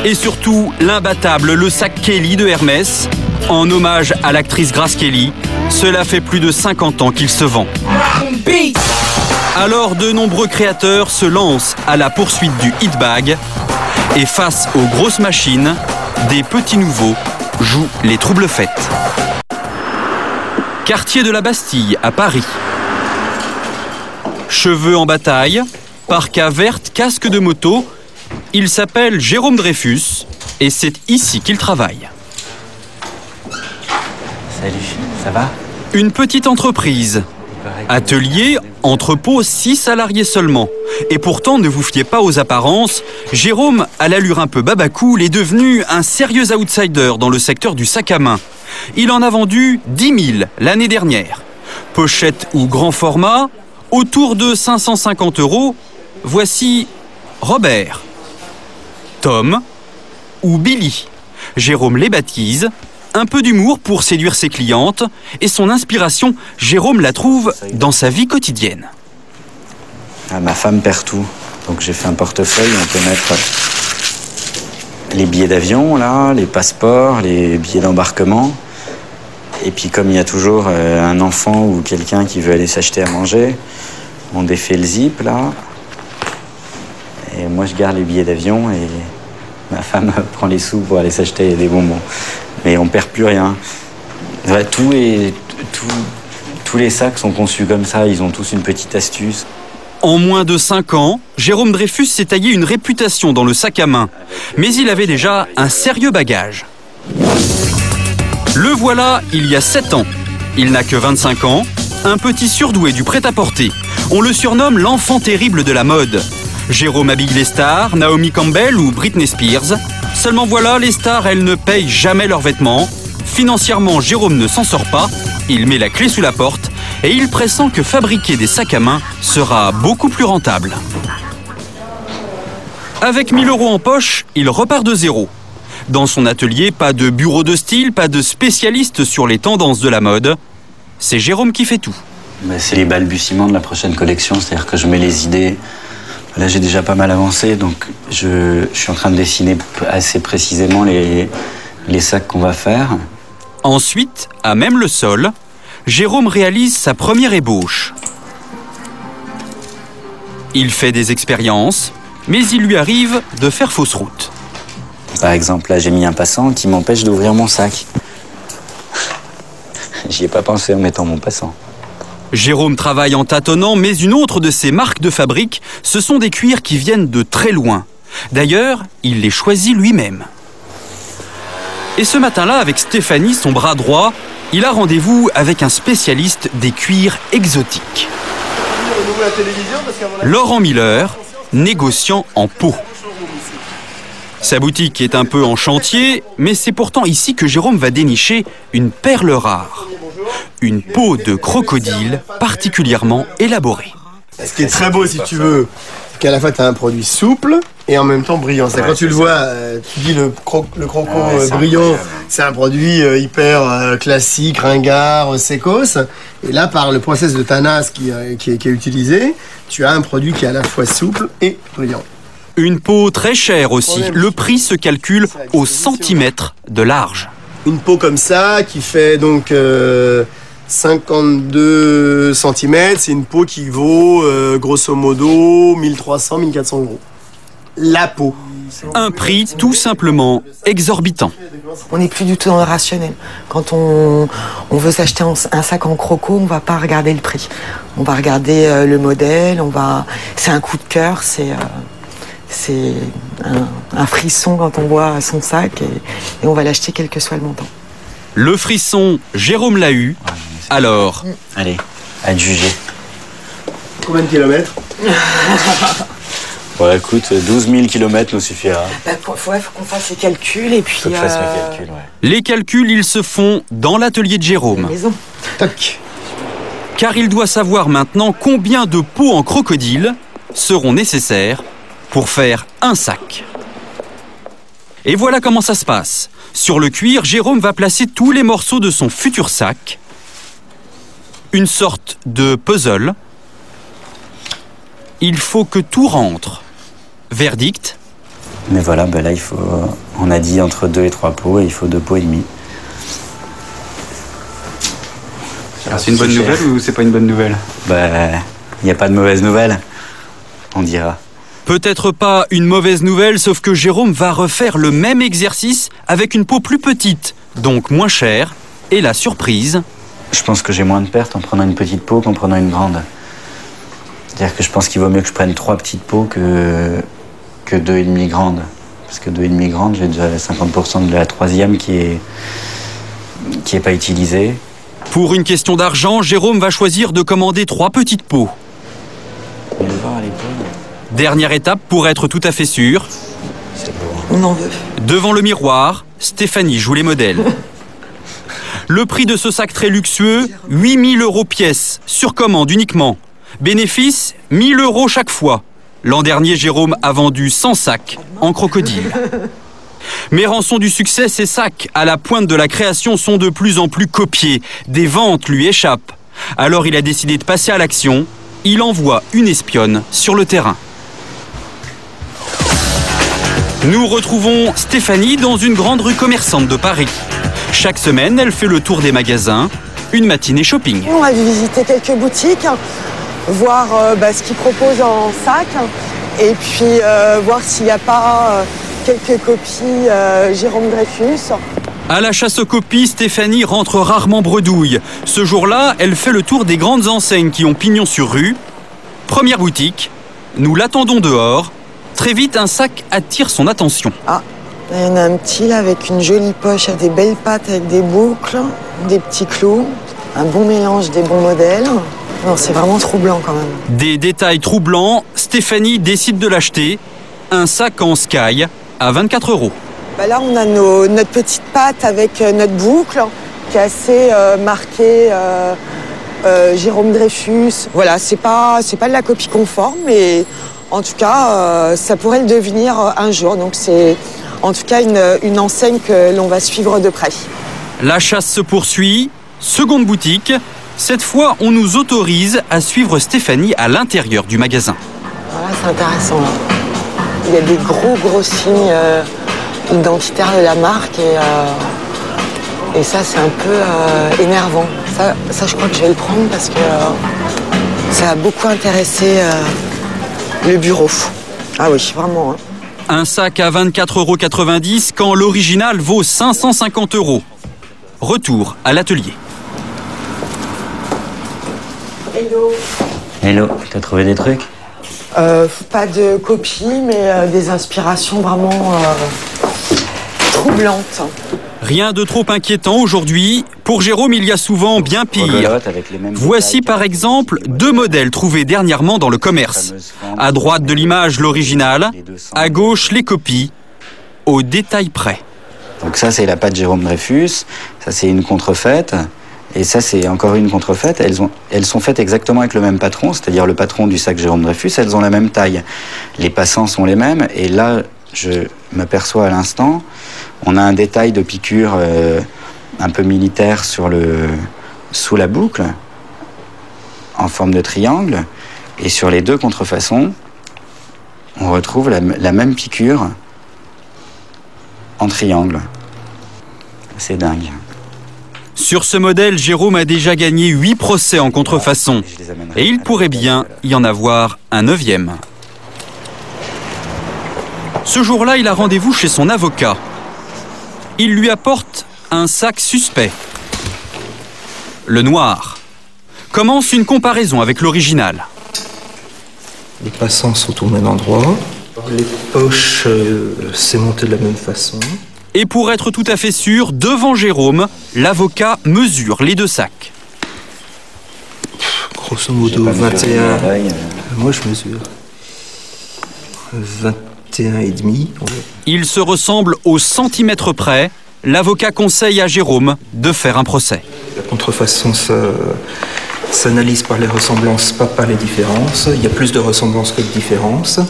Et surtout, l'imbattable, le sac Kelly de Hermès. En hommage à l'actrice Grace Kelly, cela fait plus de 50 ans qu'il se vend. Alors, de nombreux créateurs se lancent à la poursuite du hit bag. Et face aux grosses machines, des petits nouveaux jouent les troubles fêtes. Quartier de la Bastille, à Paris. Cheveux en bataille, parka verte, casque de moto. Il s'appelle Jérôme Dreyfus et c'est ici qu'il travaille. Salut, ça va? Une petite entreprise. Atelier, entrepôt, 6 salariés seulement. Et pourtant, ne vous fiez pas aux apparences, Jérôme, à l'allure un peu babacool, est devenu un sérieux outsider dans le secteur du sac à main. Il en a vendu 10 000 l'année dernière. Pochette ou grand format, autour de 550 €. Voici Robert, Tom ou Billy. Jérôme les baptise. Un peu d'humour pour séduire ses clientes. Et son inspiration, Jérôme la trouve dans sa vie quotidienne. Ah, ma femme perd tout. Donc j'ai fait un portefeuille, on peut mettre les billets d'avion, là, les passeports, les billets d'embarquement. Et puis comme il y a toujours un enfant ou quelqu'un qui veut aller s'acheter à manger, on défait le zip, là. Et moi je garde les billets d'avion et ma femme prend les sous pour aller s'acheter des bonbons. Mais on perd plus rien. Ouais, tous les sacs sont conçus comme ça, ils ont tous une petite astuce. En moins de 5 ans, Jérôme Dreyfus s'est taillé une réputation dans le sac à main. Mais il avait déjà un sérieux bagage. Le voilà il y a 7 ans. Il n'a que 25 ans, un petit surdoué du prêt-à-porter. On le surnomme l'enfant terrible de la mode. Jérôme habille les stars, Naomi Campbell ou Britney Spears. Seulement voilà, les stars, elles ne payent jamais leurs vêtements. Financièrement, Jérôme ne s'en sort pas. Il met la clé sous la porte et il pressent que fabriquer des sacs à main sera beaucoup plus rentable. Avec 1 000 € en poche, il repart de zéro. Dans son atelier, pas de bureau de style, pas de spécialiste sur les tendances de la mode. C'est Jérôme qui fait tout. C'est les balbutiements de la prochaine collection, c'est-à-dire que je mets les idées. Là, j'ai déjà pas mal avancé, donc je suis en train de dessiner assez précisément les sacs qu'on va faire. Ensuite, à même le sol, Jérôme réalise sa première ébauche. Il fait des expériences, mais il lui arrive de faire fausse route. Par exemple, là, j'ai mis un passant qui m'empêche d'ouvrir mon sac. J'y ai pas pensé en mettant mon passant. Jérôme travaille en tâtonnant, mais une autre de ses marques de fabrique, ce sont des cuirs qui viennent de très loin. D'ailleurs, il les choisit lui-même. Et ce matin-là, avec Stéphanie, son bras droit, il a rendez-vous avec un spécialiste des cuirs exotiques. Laurent Miller, négociant en peau. Sa boutique est un peu en chantier, mais c'est pourtant ici que Jérôme va dénicher une perle rare. Une peau de crocodile particulièrement élaborée. Ce qui est très beau, si tu veux, c'est qu'à la fois tu as un produit souple et en même temps brillant. Quand tu le vois, tu dis le croco brillant, c'est un produit hyper classique, ringard, sécos. Et là, par le process de tannage qui est utilisé, tu as un produit qui est à la fois souple et brillant. Une peau très chère aussi. Le prix se calcule au centimètre de large. Une peau comme ça qui fait donc 52 cm, c'est une peau qui vaut grosso modo 1300-1400 €. La peau. Un prix tout simplement exorbitant. On n'est plus du tout dans le rationnel. Quand on veut s'acheter un sac en croco, on va pas regarder le prix. On va regarder le modèle, c'est un coup de cœur, c'est un frisson quand on voit son sac et on va l'acheter quel que soit le montant. Le frisson, Jérôme l'a eu. Alors, allez, à juger. Combien de kilomètres? Bon, écoute, 12 000 km nous suffira. Faut qu'on fasse les calculs et puis... Faut que je fasse mes calculs, ouais. Les calculs, ils se font dans l'atelier de Jérôme. Toc. Car il doit savoir maintenant combien de peaux en crocodile seront nécessaires pour faire un sac. Et voilà comment ça se passe. Sur le cuir, Jérôme va placer tous les morceaux de son futur sac. Une sorte de puzzle. Il faut que tout rentre. Verdict, Mais voilà, là, on a dit entre 2 et 3 pots, et il faut 2 pots et demi. C'est une bonne nouvelle ou c'est pas une bonne nouvelle? Il n'y a pas de mauvaise nouvelle, on dira. Peut-être pas une mauvaise nouvelle, sauf que Jérôme va refaire le même exercice avec une peau plus petite, donc moins chère. Et la surprise... Je pense que j'ai moins de pertes en prenant une petite peau qu'en prenant une grande. C'est-à-dire que je pense qu'il vaut mieux que je prenne 3 petites peaux que 2,5 grandes. Parce que 2,5 grandes, j'ai déjà 50% de la 3e qui est pas utilisée. Pour une question d'argent, Jérôme va choisir de commander 3 petites peaux. Dernière étape pour être tout à fait sûr. On en veut. Devant le miroir, Stéphanie joue les modèles. Le prix de ce sac très luxueux, 8 000 € pièce, sur commande uniquement. Bénéfice, 1 000 € chaque fois. L'an dernier, Jérôme a vendu 100 sacs en crocodile. Mais rançon du succès, ces sacs, à la pointe de la création, sont de plus en plus copiés. Des ventes lui échappent. Alors il a décidé de passer à l'action. Il envoie une espionne sur le terrain. Nous retrouvons Stéphanie dans une grande rue commerçante de Paris. Chaque semaine, elle fait le tour des magasins, une matinée shopping. On va visiter quelques boutiques, voir ce qu'ils proposent en sac, et puis voir s'il n'y a pas quelques copies Jérôme Dreyfus. À la chasse aux copies, Stéphanie rentre rarement bredouille. Ce jour-là, elle fait le tour des grandes enseignes qui ont pignon sur rue. Première boutique, nous l'attendons dehors. Très vite, un sac attire son attention. Ah, il y en a un petit là avec une jolie poche, des belles pattes avec des boucles, des petits clous, un bon mélange des bons modèles. Non, c'est vraiment troublant quand même. Des détails troublants, Stéphanie décide de l'acheter. Un sac en Sky à 24 €. Là, on a notre petite patte avec notre boucle qui est assez marquée Jérôme Dreyfus. Voilà, c'est pas de la copie conforme, mais en tout cas, ça pourrait le devenir un jour. Donc c'est en tout cas une enseigne que l'on va suivre de près. La chasse se poursuit. Seconde boutique. Cette fois, on nous autorise à suivre Stéphanie à l'intérieur du magasin. Voilà, c'est intéressant. Là. Il y a des gros signes identitaires de la marque et ça, c'est un peu énervant. Ça, je crois que je vais le prendre parce que ça a beaucoup intéressé le bureau. Ah oui, vraiment. Hein. Un sac à 24,90 € quand l'original vaut 550 €. Retour à l'atelier. Hello, t'as trouvé des trucs? Pas de copie, mais des inspirations vraiment troublantes. Rien de trop inquiétant aujourd'hui. Pour Jérôme, il y a souvent bien pire. Voici par exemple 2 modèles trouvés dernièrement dans le commerce. À droite de l'image, l'original. À gauche, les copies. Au détail près. Donc ça, c'est la patte Jérôme Dreyfus. Ça, c'est une contrefaite. Et ça, c'est encore une contrefaite. Elles sont faites exactement avec le même patron, c'est-à-dire le patron du sac Jérôme Dreyfus. Elles ont la même taille. Les passants sont les mêmes. Et là, je m'aperçois à l'instant, on a un détail de piqûre un peu militaire sous la boucle, en forme de triangle. Et sur les 2 contrefaçons, on retrouve la même piqûre en triangle. C'est dingue. Sur ce modèle, Jérôme a déjà gagné 8 procès en contrefaçon. Et il pourrait bien y en avoir un 9e. Ce jour-là, il a rendez-vous chez son avocat. Il lui apporte un sac suspect. Le noir. Commence une comparaison avec l'original. Les passants sont au même endroit. Les poches, c'est monté de la même façon. Et pour être tout à fait sûr, devant Jérôme, l'avocat mesure les 2 sacs. Grosso modo, 21. Moi, je mesure 21,5. Ils se ressemblent au centimètre près. L'avocat conseille à Jérôme de faire un procès. La contrefaçon, ça s'analyse par les ressemblances, pas par les différences. Il y a plus de ressemblances que de différences.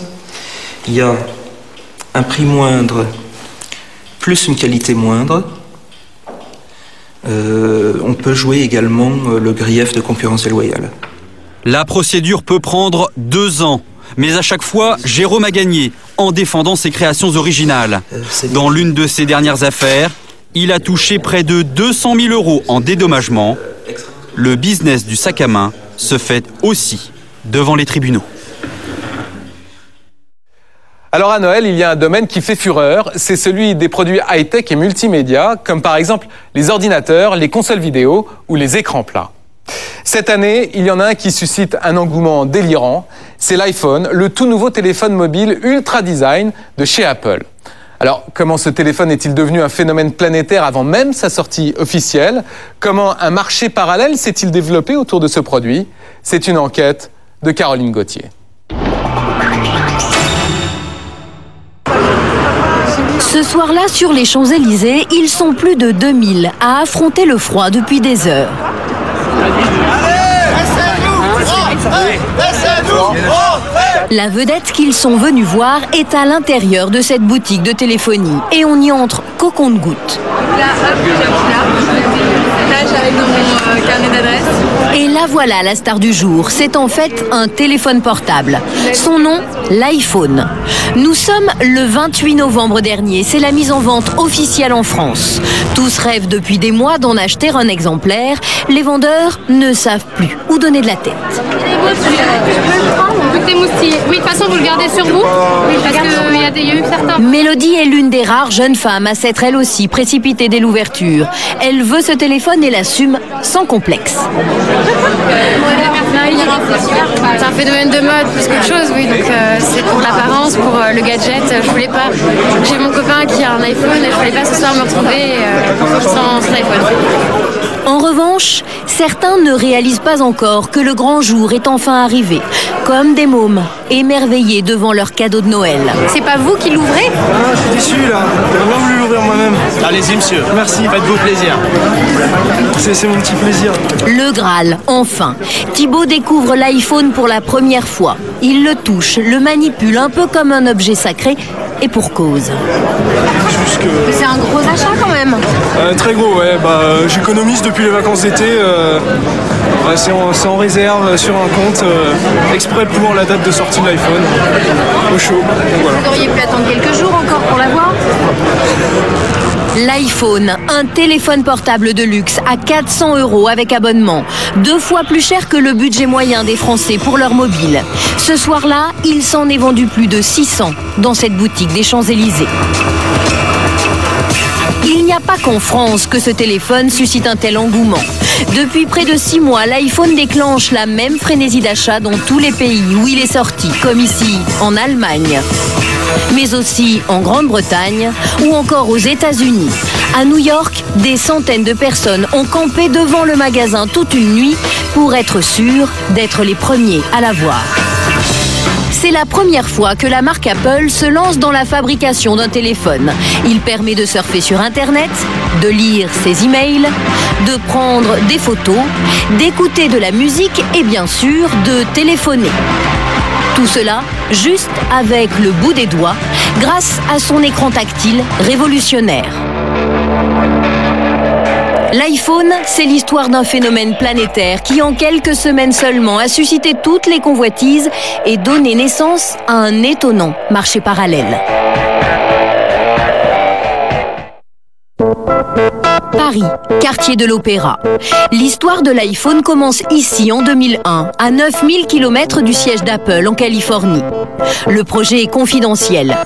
Il y a un prix moindre, plus une qualité moindre. On peut jouer également le grief de concurrence déloyale. La procédure peut prendre 2 ans. Mais à chaque fois, Jérôme a gagné en défendant ses créations originales. Dans l'une de ses dernières affaires, il a touché près de 200 000 € en dédommagement. Le business du sac à main se fait aussi devant les tribunaux. Alors à Noël, il y a un domaine qui fait fureur, c'est celui des produits high-tech et multimédia, comme par exemple les ordinateurs, les consoles vidéo ou les écrans plats. Cette année, il y en a un qui suscite un engouement délirant, c'est l'iPhone, le tout nouveau téléphone mobile ultra design de chez Apple. Alors, comment ce téléphone est-il devenu un phénomène planétaire avant même sa sortie officielle? Comment un marché parallèle s'est-il développé autour de ce produit? C'est une enquête de Caroline Gauthier. Ce soir-là, sur les Champs-Élysées, ils sont plus de 2000 à affronter le froid depuis des heures. La vedette qu'ils sont venus voir est à l'intérieur de cette boutique de téléphonie. Et on y entre qu'au compte-gouttes. Avec mon carnet d'adresse. Et là voilà la star du jour. C'est en fait un téléphone portable. Son nom, l'iPhone. Nous sommes le 28 novembre dernier. C'est la mise en vente officielle en France. Tous rêvent depuis des mois d'en acheter un exemplaire. Les vendeurs ne savent plus où donner de la tête. Oui, de toute façon, vous le gardez sur vous. Oui, parce qu'il y a eu certains. Mélodie est l'une des rares jeunes femmes à s'être elle aussi précipitée dès l'ouverture. Elle veut ce téléphone et l'assume sans complexe. C'est un phénomène de mode plus qu'autre chose, oui. Donc c'est pour l'apparence, pour le gadget. Je voulais pas. J'ai mon copain qui a un iPhone et je voulais pas ce soir me retrouver sans iPhone. En revanche, certains ne réalisent pas encore que le grand jour est enfin arrivé, comme des mômes émerveillés devant leur cadeau de Noël. C'est pas vous qui l'ouvrez? Je suis déçu là, j'aurais bien voulu l'ouvrir moi-même. Allez-y monsieur, Merci. faites-vous plaisir. C'est mon petit plaisir. Le Graal, enfin. Thibaut découvre l'iPhone pour la première fois. Il le touche, le manipule un peu comme un objet sacré, et pour cause. C'est un gros achat quand même. Très gros, ouais. J'économise depuis les vacances d'été. C'est en réserve sur un compte exprès pour la date de sortie de l'iPhone. Au chaud. Donc, voilà. Vous auriez pu attendre quelques jours encore pour l'avoir. L'iPhone, un téléphone portable de luxe à 400 € avec abonnement. 2 fois plus cher que le budget moyen des Français pour leur mobile. Ce soir-là, il s'en est vendu plus de 600 dans cette boutique des Champs-Élysées. Il n'y a pas qu'en France que ce téléphone suscite un tel engouement. Depuis près de 6 mois, l'iPhone déclenche la même frénésie d'achat dans tous les pays où il est sorti, comme ici, en Allemagne, mais aussi en Grande-Bretagne ou encore aux États-Unis. À New York, des centaines de personnes ont campé devant le magasin toute une nuit pour être sûrs d'être les premiers à l'avoir. C'est la première fois que la marque Apple se lance dans la fabrication d'un téléphone. Il permet de surfer sur Internet, de lire ses emails, de prendre des photos, d'écouter de la musique et bien sûr de téléphoner. Tout cela juste avec le bout des doigts, grâce à son écran tactile révolutionnaire. L'iPhone, c'est l'histoire d'un phénomène planétaire qui, en quelques semaines seulement, a suscité toutes les convoitises et donné naissance à un étonnant marché parallèle. Paris, quartier de l'Opéra. L'histoire de l'iPhone commence ici en 2001, à 9000 km du siège d'Apple en Californie. Le projet est confidentiel.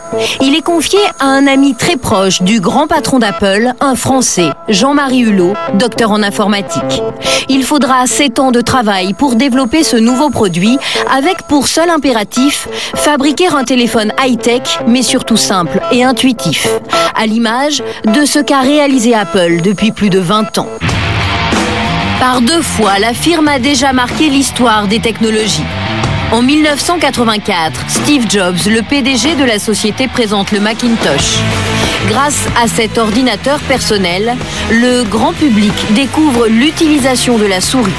Il est confié à un ami très proche du grand patron d'Apple, un Français, Jean-Marie Hulot, docteur en informatique. Il faudra 7 ans de travail pour développer ce nouveau produit, avec pour seul impératif, fabriquer un téléphone high-tech, mais surtout simple et intuitif, à l'image de ce qu'a réalisé Apple depuis plus de 20 ans. Par 2 fois, la firme a déjà marqué l'histoire des technologies. En 1984, Steve Jobs, le PDG de la société, présente le Macintosh. Grâce à cet ordinateur personnel, le grand public découvre l'utilisation de la souris.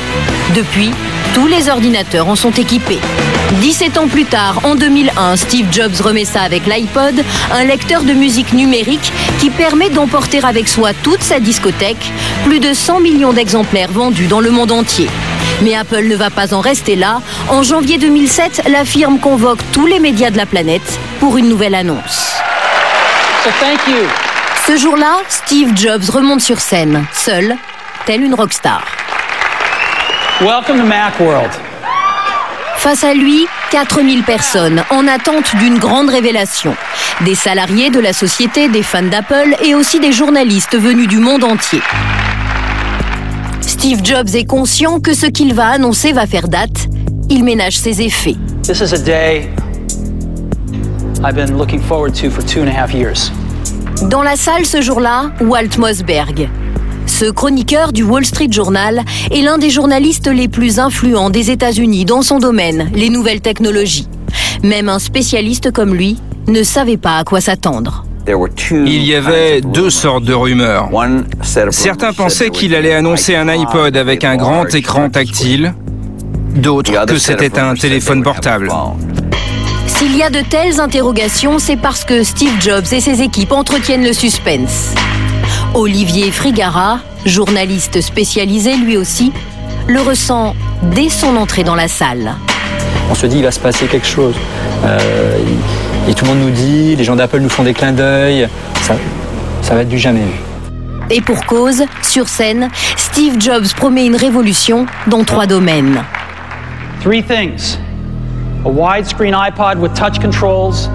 Depuis, tous les ordinateurs en sont équipés. 17 ans plus tard, en 2001, Steve Jobs remet ça avec l'iPod, un lecteur de musique numérique qui permet d'emporter avec soi toute sa discothèque, plus de 100 millions d'exemplaires vendus dans le monde entier. Mais Apple ne va pas en rester là. En janvier 2007, la firme convoque tous les médias de la planète pour une nouvelle annonce. Ce jour-là, Steve Jobs remonte sur scène, seul, tel une rockstar. Welcome to Macworld. Face à lui, 4000 personnes en attente d'une grande révélation. Des salariés de la société, des fans d'Apple et aussi des journalistes venus du monde entier. Steve Jobs est conscient que ce qu'il va annoncer va faire date. Il ménage ses effets. This is a day I've been looking forward to for 2.5 years. Dans la salle ce jour-là, Walt Mossberg. Ce chroniqueur du Wall Street Journal est l'un des journalistes les plus influents des États-Unis dans son domaine, les nouvelles technologies. Même un spécialiste comme lui ne savait pas à quoi s'attendre. Il y avait deux sortes de rumeurs. Certains pensaient qu'il allait annoncer un iPod avec un grand écran tactile, d'autres que c'était un téléphone portable. S'il y a de telles interrogations, c'est parce que Steve Jobs et ses équipes entretiennent le suspense. Olivier Frigara, journaliste spécialisé lui aussi, le ressent dès son entrée dans la salle. On se dit il va se passer quelque chose. Et tout le monde nous dit, les gens d'Apple nous font des clins d'œil, ça va être du jamais vu. Et pour cause, sur scène, Steve Jobs promet une révolution dans 3 domaines. 3 things. A widescreen iPod with touch controls,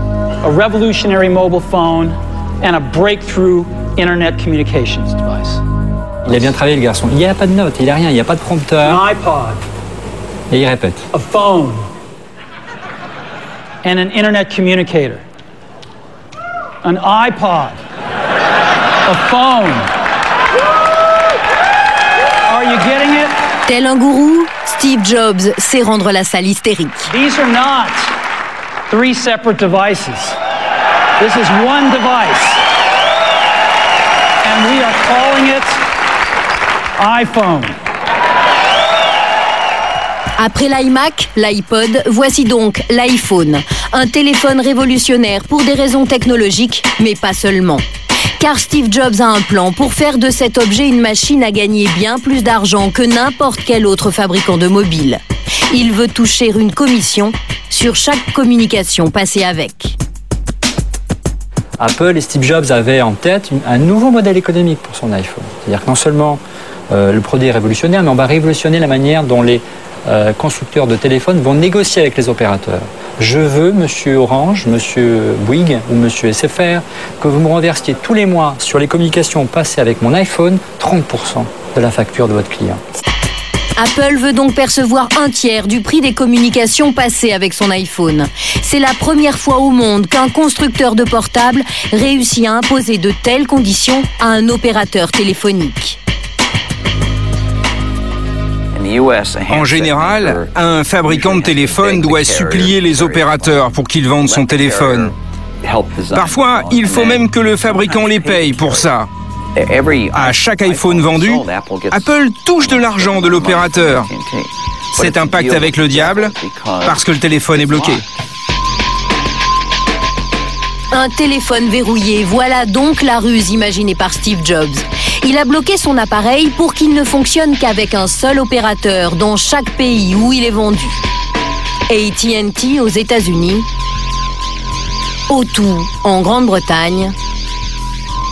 a revolutionary mobile phone, and a breakthrough Internet communications device. Il a bien travaillé le garçon. Il n'y a pas de notes, il n'y a rien, il n'y a pas de prompteur. An iPod. Et il répète. A phone. And an Internet communicator. An iPod. A phone. Are you getting it? Tel un gourou, Steve Jobs sait rendre la salle hystérique. These are not 3 separate devices. This is one device. And we are calling it iPhone. Après l'iMac, l'iPod, voici donc l'iPhone. Un téléphone révolutionnaire pour des raisons technologiques, mais pas seulement. Car Steve Jobs a un plan pour faire de cet objet une machine à gagner bien plus d'argent que n'importe quel autre fabricant de mobiles. Il veut toucher une commission sur chaque communication passée avec. Apple et Steve Jobs avaient en tête un nouveau modèle économique pour son iPhone. C'est-à-dire que non sellement le produit est révolutionnaire, mais on va révolutionner la manière dont les constructeurs de téléphones vont négocier avec les opérateurs. Je veux, monsieur Orange, monsieur Bouygues ou monsieur SFR, que vous me reversiez tous les mois sur les communications passées avec mon iPhone 30% de la facture de votre client. Apple veut donc percevoir 1/3 du prix des communications passées avec son iPhone. C'est la première fois au monde qu'un constructeur de portables réussit à imposer de telles conditions à un opérateur téléphonique. En général, un fabricant de téléphone doit supplier les opérateurs pour qu'ils vendent son téléphone. Parfois, il faut même que le fabricant les paye pour ça. À chaque iPhone vendu, Apple touche de l'argent de l'opérateur. C'est un pacte avec le diable parce que le téléphone est bloqué. Un téléphone verrouillé, voilà donc la ruse imaginée par Steve Jobs. Il a bloqué son appareil pour qu'il ne fonctionne qu'avec un seul opérateur dans chaque pays où il est vendu. AT&T aux États-Unis, O2 en Grande-Bretagne,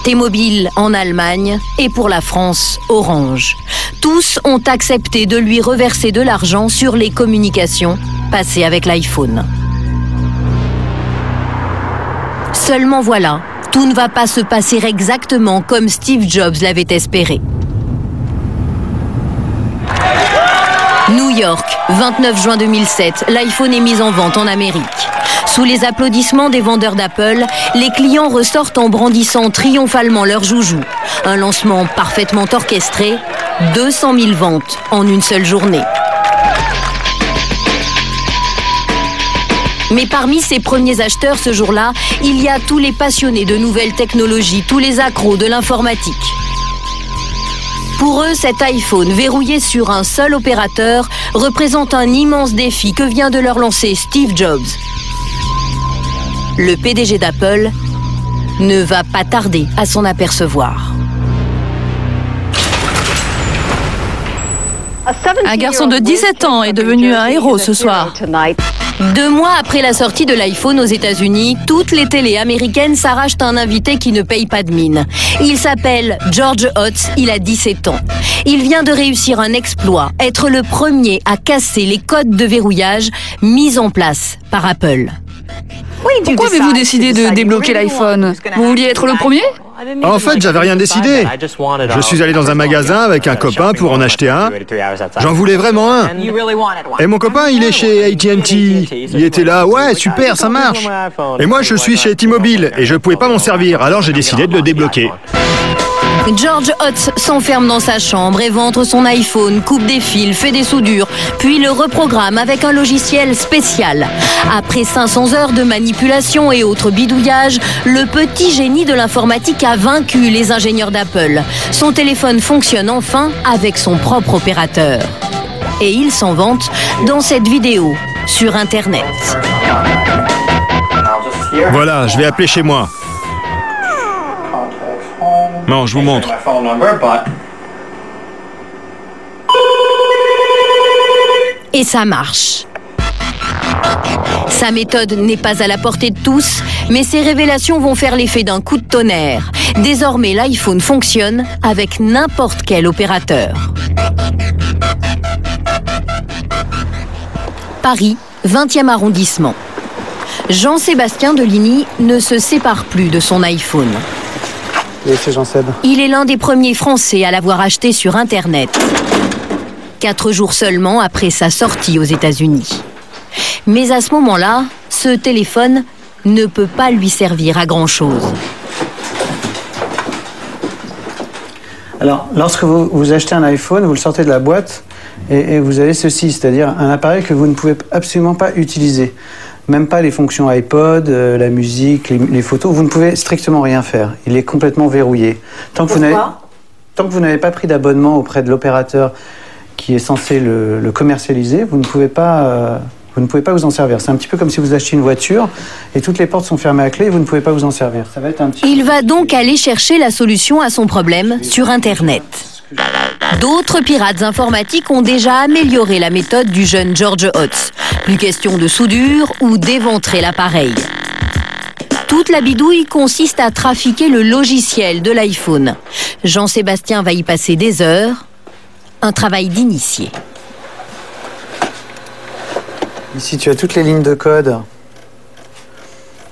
T-Mobile en Allemagne et pour la France, Orange. Tous ont accepté de lui reverser de l'argent sur les communications passées avec l'iPhone. Seulement voilà, tout ne va pas se passer exactement comme Steve Jobs l'avait espéré. New York, 29 juin 2007, l'iPhone est mis en vente en Amérique. Sous les applaudissements des vendeurs d'Apple, les clients ressortent en brandissant triomphalement leur joujou. Un lancement parfaitement orchestré, 200 000 ventes en une seule journée. Mais parmi ces premiers acheteurs ce jour-là, il y a tous les passionnés de nouvelles technologies, tous les accros de l'informatique. Pour eux, cet iPhone verrouillé sur un seul opérateur représente un immense défi que vient de leur lancer Steve Jobs. Le PDG d'Apple ne va pas tarder à s'en apercevoir. Un garçon de 17 ans est devenu un héros ce soir. 2 mois après la sortie de l'iPhone aux États-Unis, toutes les télés américaines s'arrachent un invité qui ne paye pas de mine. Il s'appelle George Hotz, il a 17 ans. Il vient de réussir un exploit, être le premier à casser les codes de verrouillage mis en place par Apple. Pourquoi avez-vous décidé de débloquer l'iPhone? Vous vouliez être le premier? En fait, j'avais rien décidé. Je suis allé dans un magasin avec un copain pour en acheter un. J'en voulais vraiment un. Et mon copain, il est chez AT&T. Il était là, ouais, super, ça marche. Et moi, je suis chez T-Mobile et je pouvais pas m'en servir, alors j'ai décidé de le débloquer. George Hotz s'enferme dans sa chambre et ventre son iPhone, coupe des fils, fait des soudures, puis le reprogramme avec un logiciel spécial. Après 500 heures de manipulation et autres bidouillages, le petit génie de l'informatique a vaincu les ingénieurs d'Apple. Son téléphone fonctionne enfin avec son propre opérateur. Et il s'en vante dans cette vidéo sur Internet. Voilà, je vais appeler chez moi. Non, je vous montre. Et ça marche. Sa méthode n'est pas à la portée de tous, mais ses révélations vont faire l'effet d'un coup de tonnerre. Désormais, l'iPhone fonctionne avec n'importe quel opérateur. Paris, 20e arrondissement. Jean-Sébastien Deligny ne se sépare plus de son iPhone. Et c'est Jean-Seb. Il est l'un des premiers Français à l'avoir acheté sur Internet. 4 jours seulement après sa sortie aux États-Unis. Mais à ce moment-là, ce téléphone ne peut pas lui servir à grand-chose. Alors, lorsque vous achetez un iPhone, vous le sortez de la boîte et vous avez ceci, c'est-à-dire un appareil que vous ne pouvez absolument pas utiliser. Même pas les fonctions iPod, la musique, les photos, vous ne pouvez strictement rien faire. Il est complètement verrouillé. Tant que vous n'avez pas pris d'abonnement auprès de l'opérateur qui est censé le commercialiser, vous ne pouvez pas vous en servir. C'est un petit peu comme si vous achetiez une voiture et toutes les portes sont fermées à clé et vous ne pouvez pas vous en servir. Ça va être un petit... Il va donc aller chercher la solution à son problème sur Internet. D'autres pirates informatiques ont déjà amélioré la méthode du jeune George Hotz. Plus question de soudure ou d'éventrer l'appareil. Toute la bidouille consiste à trafiquer le logiciel de l'iPhone. Jean-Sébastien va y passer des heures. Un travail d'initié. Ici, tu as toutes les lignes de code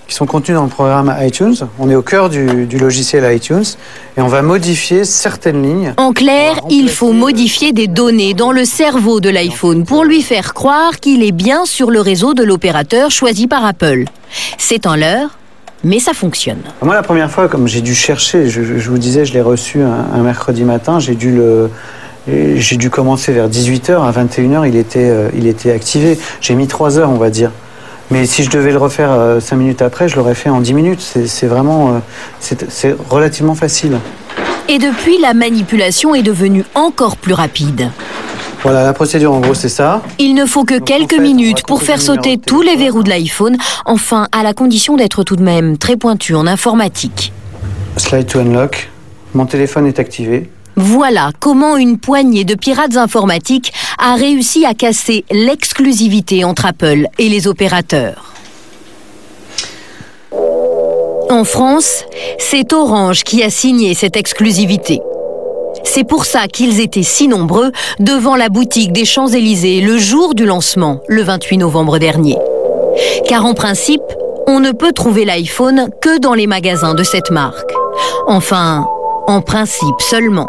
qui sont contenues dans le programme iTunes. On est au cœur du logiciel iTunes et on va modifier certaines lignes. En clair, il faut modifier des données dans le cerveau de l'iPhone pour lui faire croire qu'il est bien sur le réseau de l'opérateur choisi par Apple. C'est un leurre, mais ça fonctionne. Moi, la première fois, comme j'ai dû chercher, je vous disais, je l'ai reçu un mercredi matin, j'ai dû commencer vers 18h, à 21h, il était activé. J'ai mis 3 heures, on va dire. Mais si je devais le refaire 5 minutes après, je l'aurais fait en 10 minutes. C'est vraiment... c'est relativement facile. Et depuis, la manipulation est devenue encore plus rapide. Voilà, la procédure, en gros, c'est ça. Il ne faut que quelques minutes pour faire sauter tous les verrous de l'iPhone, enfin, à la condition d'être tout de même très pointu en informatique. Slide to unlock. Mon téléphone est activé. Voilà comment une poignée de pirates informatiques a réussi à casser l'exclusivité entre Apple et les opérateurs. En France, c'est Orange qui a signé cette exclusivité. C'est pour ça qu'ils étaient si nombreux devant la boutique des Champs-Élysées le jour du lancement, le 28 novembre dernier. Car en principe, on ne peut trouver l'iPhone que dans les magasins de cette marque. Enfin, en principe seulement.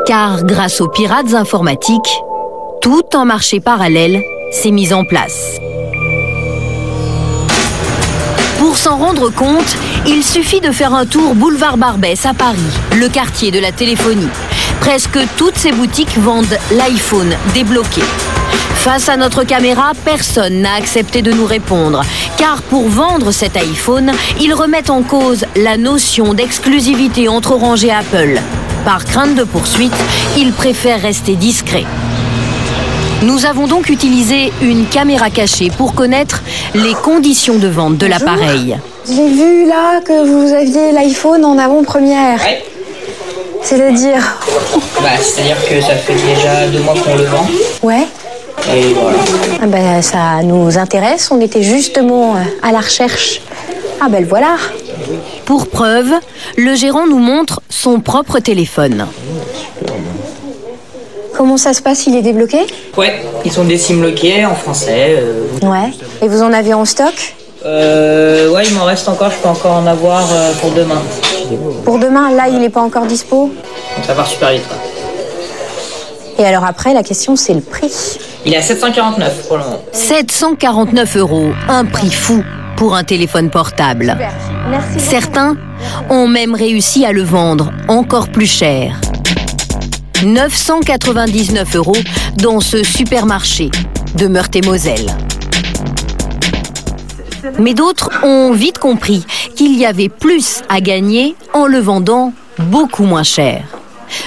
Car grâce aux pirates informatiques, tout un marché parallèle s'est mis en place. Pour s'en rendre compte, il suffit de faire un tour boulevard Barbès à Paris, le quartier de la téléphonie. Presque toutes ces boutiques vendent l'iPhone débloqué. Face à notre caméra, personne n'a accepté de nous répondre, car pour vendre cet iPhone, ils remettent en cause la notion d'exclusivité entre Orange et Apple. Par crainte de poursuite, ils préfèrent rester discrets. Nous avons donc utilisé une caméra cachée pour connaître les conditions de vente de l'appareil. J'ai vu là que vous aviez l'iPhone en avant-première. C'est-à-dire C'est-à-dire que ça fait déjà 2 mois qu'on le vend. Ouais. Et voilà. Ah ben, ça nous intéresse, on était justement à la recherche. Ah ben le voilà. Pour preuve, le gérant nous montre son propre téléphone. Comment ça se passe, il est débloqué? Ouais, ils sont des SIM bloqués en français. Ouais. Et vous en avez en stock? Ouais, il m'en reste encore, je peux encore en avoir pour demain. Pour demain, là, il n'est pas encore dispo? Donc ça part super vite. Et alors après, la question, c'est le prix. Il est à 749 pour le moment. 749 €, un prix fou pour un téléphone portable. Merci. Certains ont même réussi à le vendre encore plus cher. 999 € dans ce supermarché de Meurthe-et-Moselle. Mais d'autres ont vite compris qu'il y avait plus à gagner en le vendant beaucoup moins cher.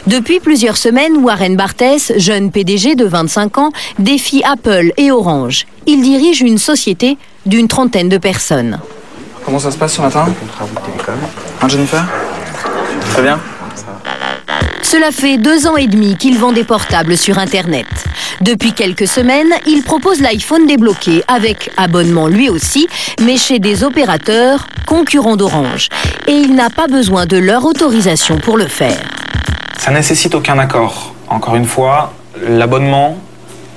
Depuis plusieurs semaines, Warren Barthès, jeune PDG de 25 ans, défie Apple et Orange. Il dirige une société d'une 30aine de personnes. Comment ça se passe ce matin? Hein, Jennifer? Très bien. Cela fait 2 ans et demi qu'il vend des portables sur Internet. Depuis quelques semaines, il propose l'iPhone débloqué avec abonnement lui aussi, mais chez des opérateurs concurrents d'Orange. Et il n'a pas besoin de leur autorisation pour le faire. Ça nécessite aucun accord. Encore une fois, l'abonnement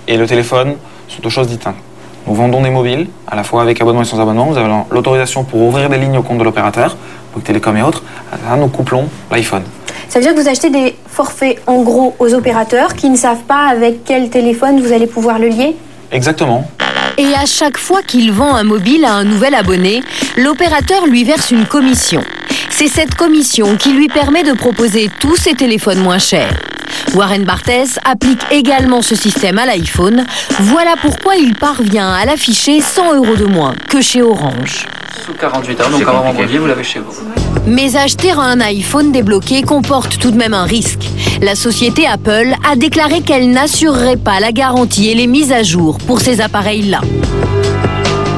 et le téléphone sont 2 choses distinctes. Nous vendons des mobiles, à la fois avec abonnement et sans abonnement. Vous avez l'autorisation pour ouvrir des lignes au compte de l'opérateur, Bouygues Télécom et autres. Là, nous couplons l'iPhone. Ça veut dire que vous achetez des forfaits en gros aux opérateurs qui ne savent pas avec quel téléphone vous allez pouvoir le lier? Exactement. Et à chaque fois qu'il vend un mobile à un nouvel abonné, l'opérateur lui verse une commission. C'est cette commission qui lui permet de proposer tous ses téléphones moins chers. Warren Barthès applique également ce système à l'iPhone. Voilà pourquoi il parvient à l'afficher 100 € de moins que chez Orange. Sous 48 heures, donc avant vendredi, vous l'avez chez vous. Mais acheter un iPhone débloqué comporte tout de même un risque. La société Apple a déclaré qu'elle n'assurerait pas la garantie et les mises à jour pour ces appareils-là.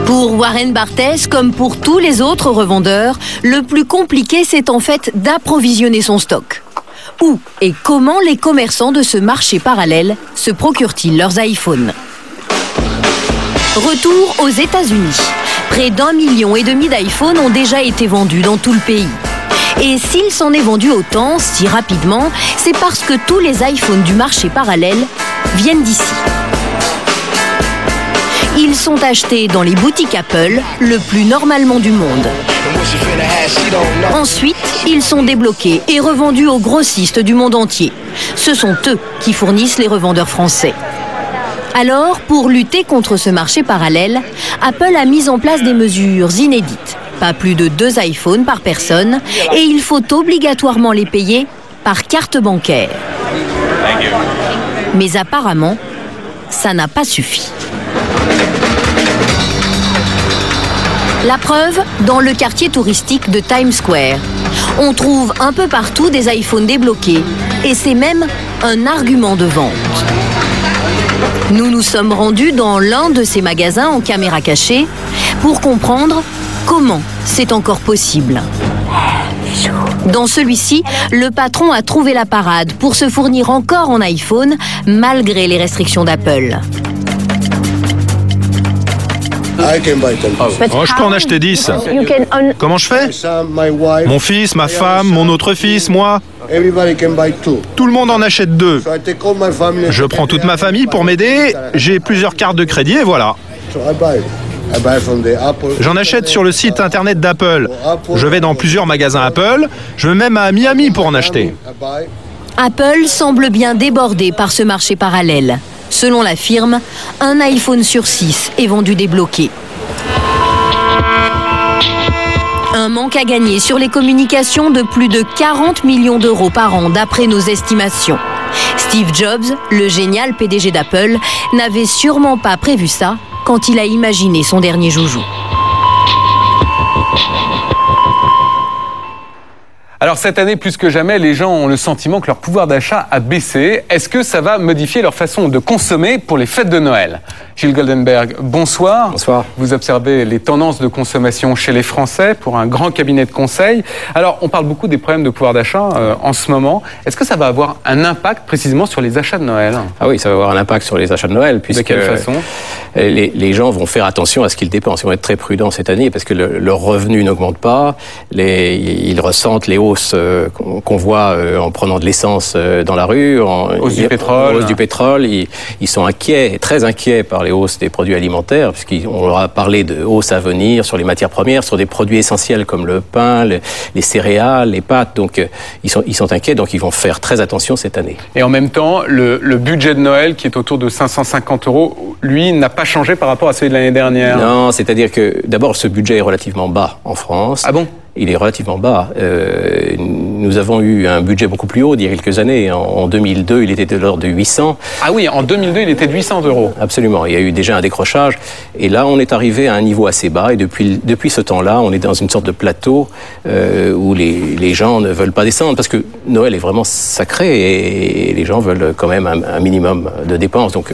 Pour Warren Barthès, comme pour tous les autres revendeurs, le plus compliqué, c'est en fait d'approvisionner son stock. Où et comment les commerçants de ce marché parallèle se procurent-ils leurs iPhones? Retour aux États-Unis. Près d'1,5 million d'iPhones ont déjà été vendus dans tout le pays. Et s'il s'en est vendu autant, si rapidement, c'est parce que tous les iPhones du marché parallèle viennent d'ici. Ils sont achetés dans les boutiques Apple, le plus normalement du monde. Ensuite, ils sont débloqués et revendus aux grossistes du monde entier. Ce sont eux qui fournissent les revendeurs français. Alors, pour lutter contre ce marché parallèle, Apple a mis en place des mesures inédites. Pas plus de 2 iPhones par personne et il faut obligatoirement les payer par carte bancaire. Mais apparemment, ça n'a pas suffi. La preuve, dans le quartier touristique de Times Square. On trouve un peu partout des iPhones débloqués et c'est même un argument de vente. Nous nous sommes rendus dans l'un de ces magasins en caméra cachée pour comprendre comment c'est encore possible. Dans celui-ci, le patron a trouvé la parade pour se fournir encore en iPhone malgré les restrictions d'Apple. Oh, je peux en acheter 10. Comment je fais? Mon fils, ma femme, mon autre fils, moi. Tout le monde en achète 2. Je prends toute ma famille pour m'aider. J'ai plusieurs cartes de crédit et voilà. J'en achète sur le site internet d'Apple. Je vais dans plusieurs magasins Apple. Je vais même à Miami pour en acheter. Apple semble bien débordé par ce marché parallèle. Selon la firme, un iPhone sur 6 est vendu débloqué. Un manque à gagner sur les communications de plus de 40 millions d'euros par an d'après nos estimations. Steve Jobs, le génial PDG d'Apple, n'avait sûrement pas prévu ça quand il a imaginé son dernier joujou. Alors cette année, plus que jamais, les gens ont le sentiment que leur pouvoir d'achat a baissé. Est-ce que ça va modifier leur façon de consommer pour les fêtes de Noël? Gilles Goldenberg, bonsoir. Bonsoir. Vous observez les tendances de consommation chez les Français pour un grand cabinet de conseil. Alors, on parle beaucoup des problèmes de pouvoir d'achat en ce moment. Est-ce que ça va avoir un impact précisément sur les achats de Noël? Ah oui, ça va avoir un impact sur les achats de Noël. Puisque de quelle façon? Les gens vont faire attention à ce qu'ils dépensent. Ils vont être très prudents cette année parce que leur revenu n'augmente pas. Ils ressentent les hausses qu'on voit en prenant de l'essence dans la rue. Hausse du pétrole. Hausse du pétrole. Ils sont inquiets, très inquiets par les hausses des produits alimentaires, puisqu'on leur a parlé de hausses à venir sur les matières premières, sur des produits essentiels comme le pain, les céréales, les pâtes. Donc ils sont inquiets, donc ils vont faire très attention cette année. Et en même temps, le budget de Noël, qui est autour de 550 €, lui, n'a pas changé par rapport à celui de l'année dernière. Non, c'est-à-dire que d'abord, ce budget est relativement bas en France. Ah bon? Il est relativement bas. Nous avons eu un budget beaucoup plus haut il y a quelques années. En 2002, il était de l'ordre de 800. Ah oui, en 2002, il était de 800 €. Absolument. Il y a eu déjà un décrochage. Et là, on est arrivé à un niveau assez bas. Et depuis ce temps-là, on est dans une sorte de plateau où les gens ne veulent pas descendre. Parce que Noël est vraiment sacré et les gens veulent quand même un minimum de dépenses. Donc,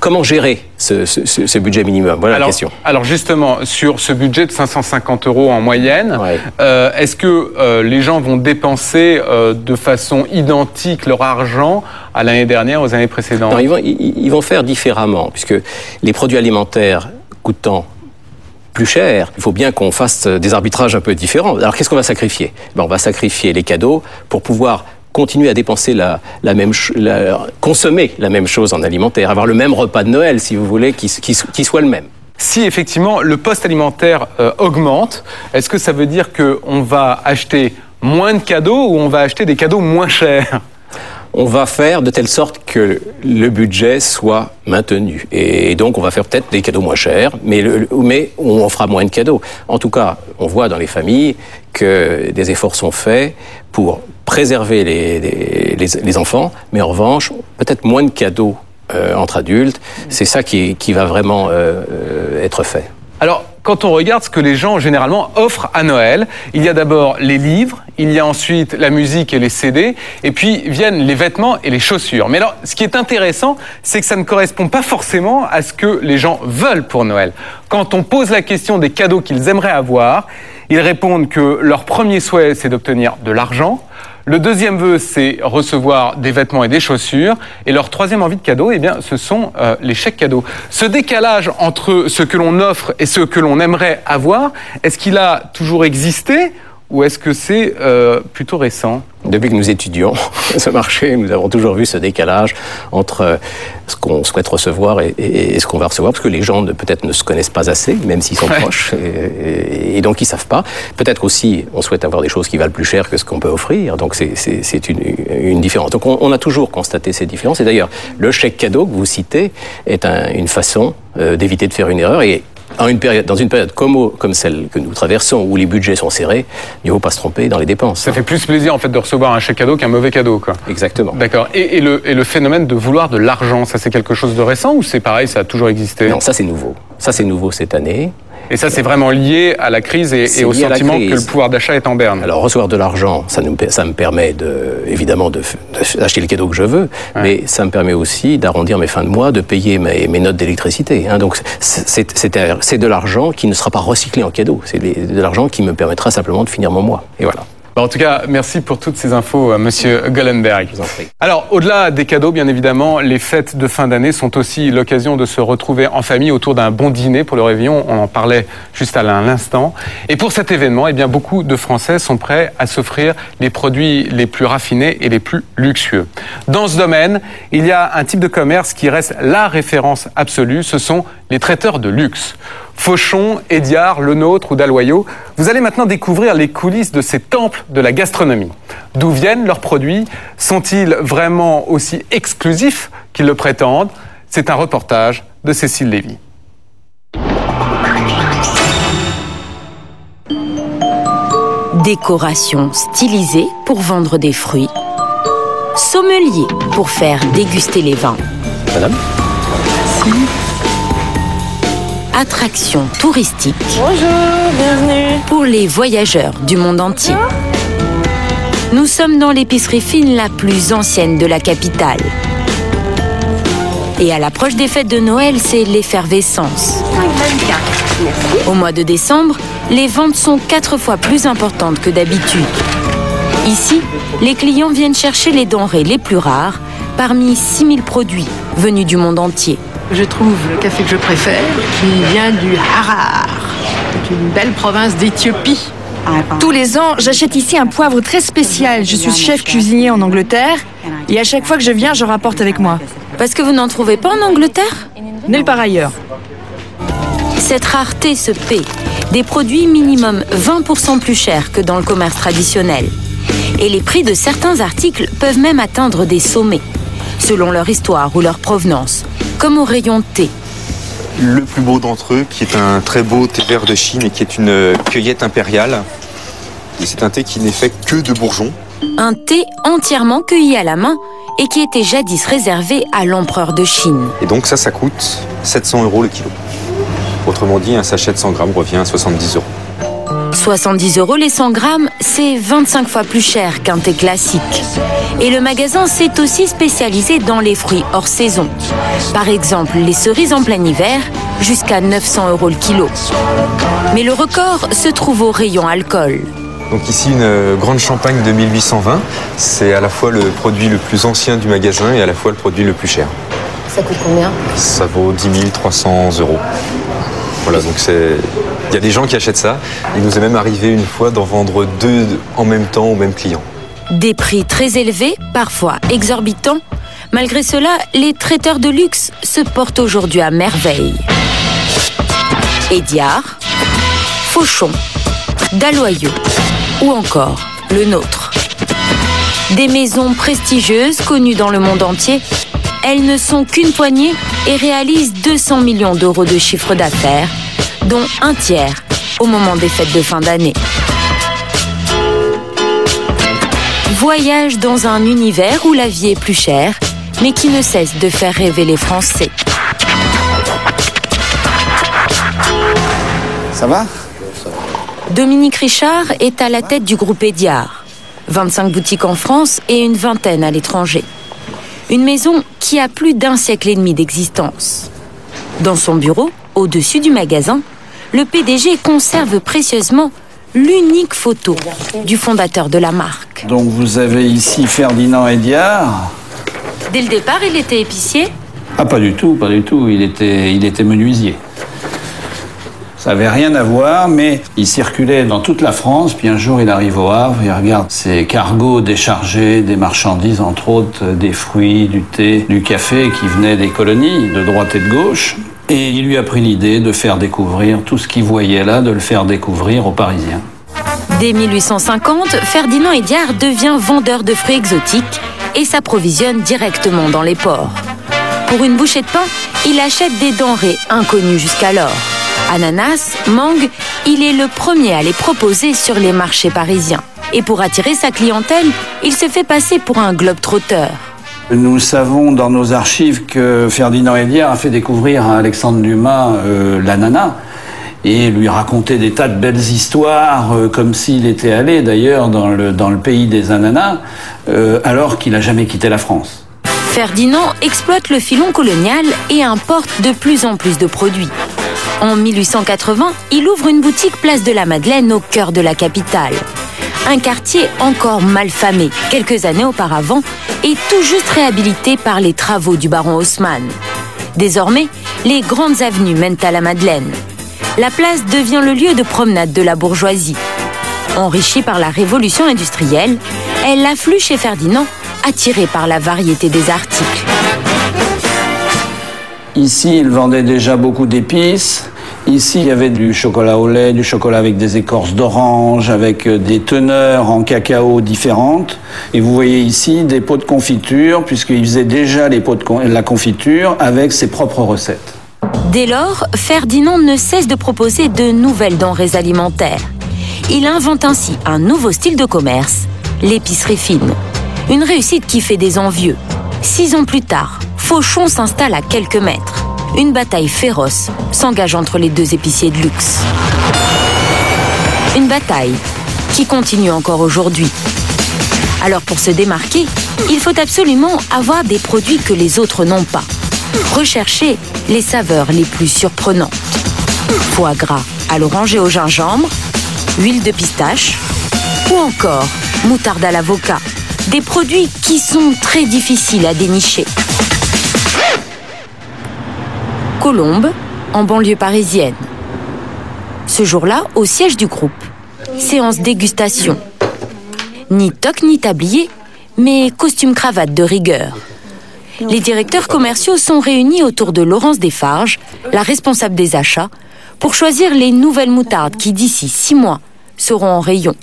comment gérer ce budget minimum? Voilà la question. Alors justement, sur ce budget de 550 € en moyenne, est-ce que les gens vont dépenser de façon identique leur argent à l'année dernière, aux années précédentes? Non, ils vont faire différemment, puisque les produits alimentaires coûtant plus cher, il faut bien qu'on fasse des arbitrages un peu différents. Alors qu'est-ce qu'on va sacrifier? On va sacrifier les cadeaux pour pouvoir continuer à dépenser consommer la même chose en alimentaire, avoir le même repas de Noël, si vous voulez, qui soit le même. Si effectivement le poste alimentaire augmente, est-ce que ça veut dire qu'on va acheter moins de cadeaux ou on va acheter des cadeaux moins chers? On va faire de telle sorte que le budget soit maintenu. Et donc, on va faire peut-être des cadeaux moins chers, mais on fera moins de cadeaux. En tout cas, on voit dans les familles que des efforts sont faits pour préserver les enfants, mais en revanche, peut-être moins de cadeaux entre adultes. C'est ça qui va vraiment être fait. Alors, quand on regarde ce que les gens généralement offrent à Noël, il y a d'abord les livres, il y a ensuite la musique et les CD, et puis viennent les vêtements et les chaussures. Mais alors, ce qui est intéressant, c'est que ça ne correspond pas forcément à ce que les gens veulent pour Noël. Quand on pose la question des cadeaux qu'ils aimeraient avoir, ils répondent que leur premier souhait, c'est d'obtenir de l'argent. Le deuxième vœu, c'est recevoir des vêtements et des chaussures. Et leur troisième envie de cadeau, eh bien, ce sont les chèques cadeaux. Ce décalage entre ce que l'on offre et ce que l'on aimerait avoir, est-ce qu'il a toujours existé ou est-ce que c'est plutôt récent? Depuis que nous étudions ce marché, nous avons toujours vu ce décalage entre ce qu'on souhaite recevoir et ce qu'on va recevoir, parce que les gens peut-être ne se connaissent pas assez, même s'ils sont proches, et donc ils savent pas. Peut-être aussi, on souhaite avoir des choses qui valent plus cher que ce qu'on peut offrir, donc c'est une différence. Donc on a toujours constaté ces différences, et d'ailleurs, le chèque cadeau que vous citez est une façon d'éviter de faire une erreur, et dans une période comme celle que nous traversons, où les budgets sont serrés, il ne faut pas se tromper dans les dépenses. Ça fait plus plaisir en fait de recevoir un chèque cadeau qu'un mauvais cadeau, quoi. Exactement. D'accord. Et le phénomène de vouloir de l'argent, ça c'est quelque chose de récent ou c'est pareil, ça a toujours existé? Non, ça c'est nouveau. Ça c'est nouveau cette année. Et ça, c'est vraiment lié à la crise et au sentiment que le pouvoir d'achat est en berne. Alors, recevoir de l'argent, ça me permet évidemment d'acheter les cadeaux que je veux, mais ça me permet aussi d'arrondir mes fins de mois, de payer mes notes d'électricité. Hein. Donc, c'est de l'argent qui ne sera pas recyclé en cadeau. C'est de l'argent qui me permettra simplement de finir mon mois. Et voilà. En tout cas, merci pour toutes ces infos, Monsieur Goldenberg. Je vous en prie. Alors, au-delà des cadeaux, bien évidemment, les fêtes de fin d'année sont aussi l'occasion de se retrouver en famille autour d'un bon dîner pour le réveillon. On en parlait juste à l'instant. Et pour cet événement, eh bien, beaucoup de Français sont prêts à s'offrir les produits les plus raffinés et les plus luxueux. Dans ce domaine, il y a un type de commerce qui reste la référence absolue. Ce sont les traiteurs de luxe. Fauchon, Hédiard, Lenôtre ou Dalloyau, vous allez maintenant découvrir les coulisses de ces temples de la gastronomie. D'où viennent leurs produits? Sont-ils vraiment aussi exclusifs qu'ils le prétendent? C'est un reportage de Cécile Lévy. Décoration stylisée pour vendre des fruits. Sommelier pour faire déguster les vins. Madame? Merci. Attraction touristique. Bonjour, bienvenue. Pour les voyageurs du monde entier. Nous sommes dans l'épicerie fine la plus ancienne de la capitale. Et à l'approche des fêtes de Noël, c'est l'effervescence. Au mois de décembre, les ventes sont 4 fois plus importantes que d'habitude. Ici, les clients viennent chercher les denrées les plus rares parmi 6000 produits venus du monde entier. Je trouve le café que je préfère, qui vient du Harar, une belle province d'Éthiopie. Tous les ans, j'achète ici un poivre très spécial. Je suis chef cuisinier en Angleterre et à chaque fois que je viens, je rapporte avec moi. Parce que vous n'en trouvez pas en Angleterre ? Nulle part ailleurs. Cette rareté se paie. Des produits minimum 20% plus chers que dans le commerce traditionnel. Et les prix de certains articles peuvent même atteindre des sommets, selon leur histoire ou leur provenance, comme au rayon thé. Le plus beau d'entre eux, qui est un très beau thé vert de Chine et qui est une cueillette impériale. Et c'est un thé qui n'est fait que de bourgeons. Un thé entièrement cueilli à la main et qui était jadis réservé à l'empereur de Chine. Et donc ça coûte 700 € le kilo. Autrement dit, un sachet de 100 grammes revient à 70 €. 70 € les 100 grammes, c'est 25 fois plus cher qu'un thé classique. Et le magasin s'est aussi spécialisé dans les fruits hors saison. Par exemple, les cerises en plein hiver, jusqu'à 900 € le kilo. Mais le record se trouve au rayon alcool. Donc ici, une grande champagne de 1820. C'est à la fois le produit le plus ancien du magasin et à la fois le produit le plus cher. Ça coûte combien ? Ça vaut 10 300 €. Voilà, donc il y a des gens qui achètent ça. Il nous est même arrivé une fois d'en vendre 2 en même temps au même client. Des prix très élevés, parfois exorbitants. Malgré cela, les traiteurs de luxe se portent aujourd'hui à merveille. Ediard, Fauchon, Dalloyau ou encore le nôtre. Des maisons prestigieuses connues dans le monde entier. Elles ne sont qu'une poignée et réalisent 200 millions d'euros de chiffre d'affaires, dont un tiers au moment des fêtes de fin d'année. Voyage dans un univers où la vie est plus chère, mais qui ne cesse de faire rêver les Français. Ça va ? Dominique Richard est à la tête du groupe Ediard. 25 boutiques en France et une vingtaine à l'étranger. Une maison qui a plus d'1 siècle et demi d'existence. Dans son bureau, au-dessus du magasin, le PDG conserve précieusement l'unique photo du fondateur de la marque. Donc vous avez ici Ferdinand Ediard. Dès le départ, il était épicier ? Ah, pas du tout, pas du tout. Il était menuisier. Ça n'avait rien à voir, mais il circulait dans toute la France, puis un jour il arrive au Havre, il regarde ces cargos déchargés, des marchandises, entre autres, des fruits, du thé, du café qui venaient des colonies, de droite et de gauche, et il lui a pris l'idée de faire découvrir tout ce qu'il voyait là, de le faire découvrir aux Parisiens. Dès 1850, Ferdinand Ediard devient vendeur de fruits exotiques et s'approvisionne directement dans les ports. Pour une bouchée de pain, il achète des denrées inconnues jusqu'alors. Ananas, mangue, il est le premier à les proposer sur les marchés parisiens. Et pour attirer sa clientèle, il se fait passer pour un globe-trotteur. Nous savons dans nos archives que Ferdinand Ediard a fait découvrir à Alexandre Dumas l'ananas et lui racontait des tas de belles histoires, comme s'il était allé d'ailleurs dans le pays des ananas, alors qu'il n'a jamais quitté la France. Ferdinand exploite le filon colonial et importe de plus en plus de produits. En 1880, il ouvre une boutique place de la Madeleine au cœur de la capitale. Un quartier encore mal famé quelques années auparavant et tout juste réhabilité par les travaux du baron Haussmann. Désormais, les grandes avenues mènent à la Madeleine. La place devient le lieu de promenade de la bourgeoisie. Enrichie par la révolution industrielle, elle afflue chez Ferdinand, attirée par la variété des articles. Ici, il vendait déjà beaucoup d'épices. Ici, il y avait du chocolat au lait, du chocolat avec des écorces d'orange, avec des teneurs en cacao différentes. Et vous voyez ici des pots de confiture, puisqu'il faisait déjà la confiture avec ses propres recettes. Dès lors, Ferdinand ne cesse de proposer de nouvelles denrées alimentaires. Il invente ainsi un nouveau style de commerce, l'épicerie fine. Une réussite qui fait des envieux. 6 ans plus tard, Fauchon s'installe à quelques mètres. Une bataille féroce s'engage entre les deux épiciers de luxe. Une bataille qui continue encore aujourd'hui. Alors pour se démarquer, il faut absolument avoir des produits que les autres n'ont pas. Recherchez les saveurs les plus surprenantes. Foie gras à l'orange et au gingembre, huile de pistache ou encore moutarde à l'avocat. Des produits qui sont très difficiles à dénicher. Colombes, en banlieue parisienne. Ce jour-là, au siège du groupe, séance dégustation. Ni toque ni tablier, mais costume-cravate de rigueur. Les directeurs commerciaux sont réunis autour de Laurence Desfarges, la responsable des achats, pour choisir les nouvelles moutardes qui, d'ici 6 mois, seront en rayon.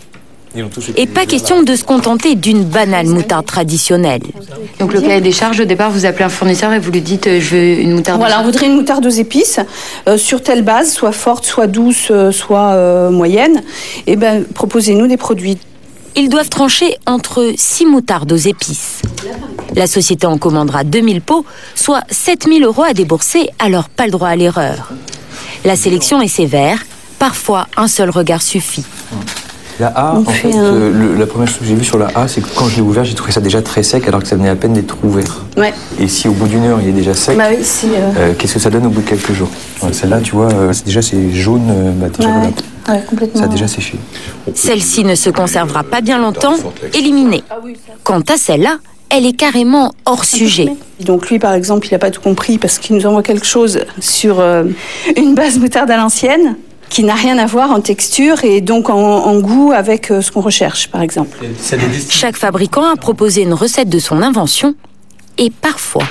Et pas question de se contenter d'une banale moutarde traditionnelle. Donc le cahier des charges, au départ, vous appelez un fournisseur et vous lui dites je veux une moutarde. Voilà, on voudrait une moutarde aux épices, sur telle base, soit forte, soit douce, soit moyenne. Et ben, proposez-nous des produits. Ils doivent trancher entre 6 moutardes aux épices. La société en commandera 2000 pots, soit 7000 € à débourser, alors pas le droit à l'erreur. La sélection est sévère, parfois un seul regard suffit. La A, en fait, la première chose que j'ai vue sur la A, c'est que quand je l'ai ouvert, j'ai trouvé ça déjà très sec alors que ça venait à peine d'être ouvert. Ouais. Et si au bout d'1 heure il est déjà sec, bah oui, si, qu'est-ce que ça donne au bout de quelques jours? Celle-là, tu vois, déjà c'est jaune, déjà, ouais. Ouais, complètement. Ça a déjà séché. Celle-ci ne se conservera pas bien longtemps, éliminée. Quant à celle-là, elle est carrément hors sujet. Donc lui, par exemple, il n'a pas tout compris parce qu'il nous envoie quelque chose sur une base moutarde à l'ancienne qui n'a rien à voir en texture et donc en goût avec ce qu'on recherche, par exemple. Chaque fabricant a proposé une recette de son invention et parfois,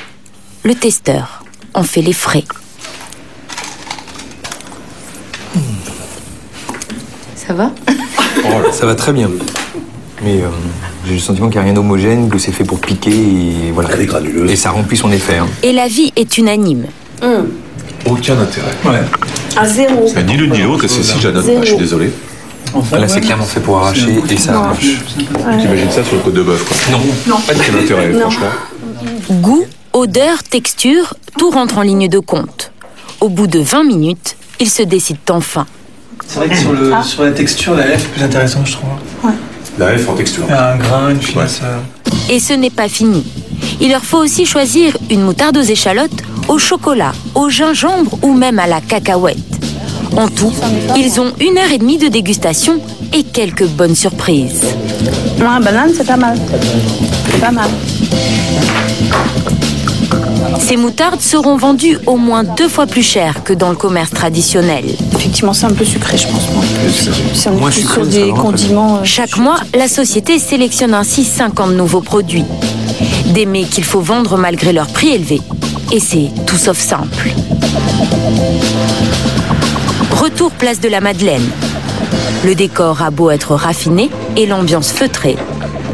le testeur en fait les frais. Ça va? Ça va très bien. Mais j'ai le sentiment qu'il n'y a rien d'homogène, que c'est fait pour piquer et voilà. Et ça remplit son effet. Hein. Et l'avis est unanime. Aucun intérêt. Ouais. À zéro. Ni l'une ni l'autre, et ceci, j'adonne pas, je suis désolé. Là, c'est clairement fait pour arracher et ça arrache. T'imagines ça sur le côte de bœuf, quoi? Non. Pas de intérêt, franchement. Goût, odeur, texture, tout rentre en ligne de compte. Au bout de 20 minutes, ils se décident enfin. C'est vrai que sur la texture, la F est plus intéressante, je trouve. Ouais. La F en texture. Un grain, une finesse. Et ce n'est pas fini. Il leur faut aussi choisir une moutarde aux échalotes, au chocolat, au gingembre ou même à la cacahuète. En tout, ils ont 1h30 de dégustation et quelques bonnes surprises. Ouais, banane, c'est pas mal. C'est pas mal. Ces moutardes seront vendues au moins 2 fois plus cher que dans le commerce traditionnel. Effectivement, c'est un peu sucré, je pense. Si on est plus sur des condiments. Chaque mois, la société sélectionne ainsi 50 nouveaux produits. Des mets qu'il faut vendre malgré leur prix élevé. Et c'est tout sauf simple. Retour place de la Madeleine. Le décor a beau être raffiné et l'ambiance feutrée.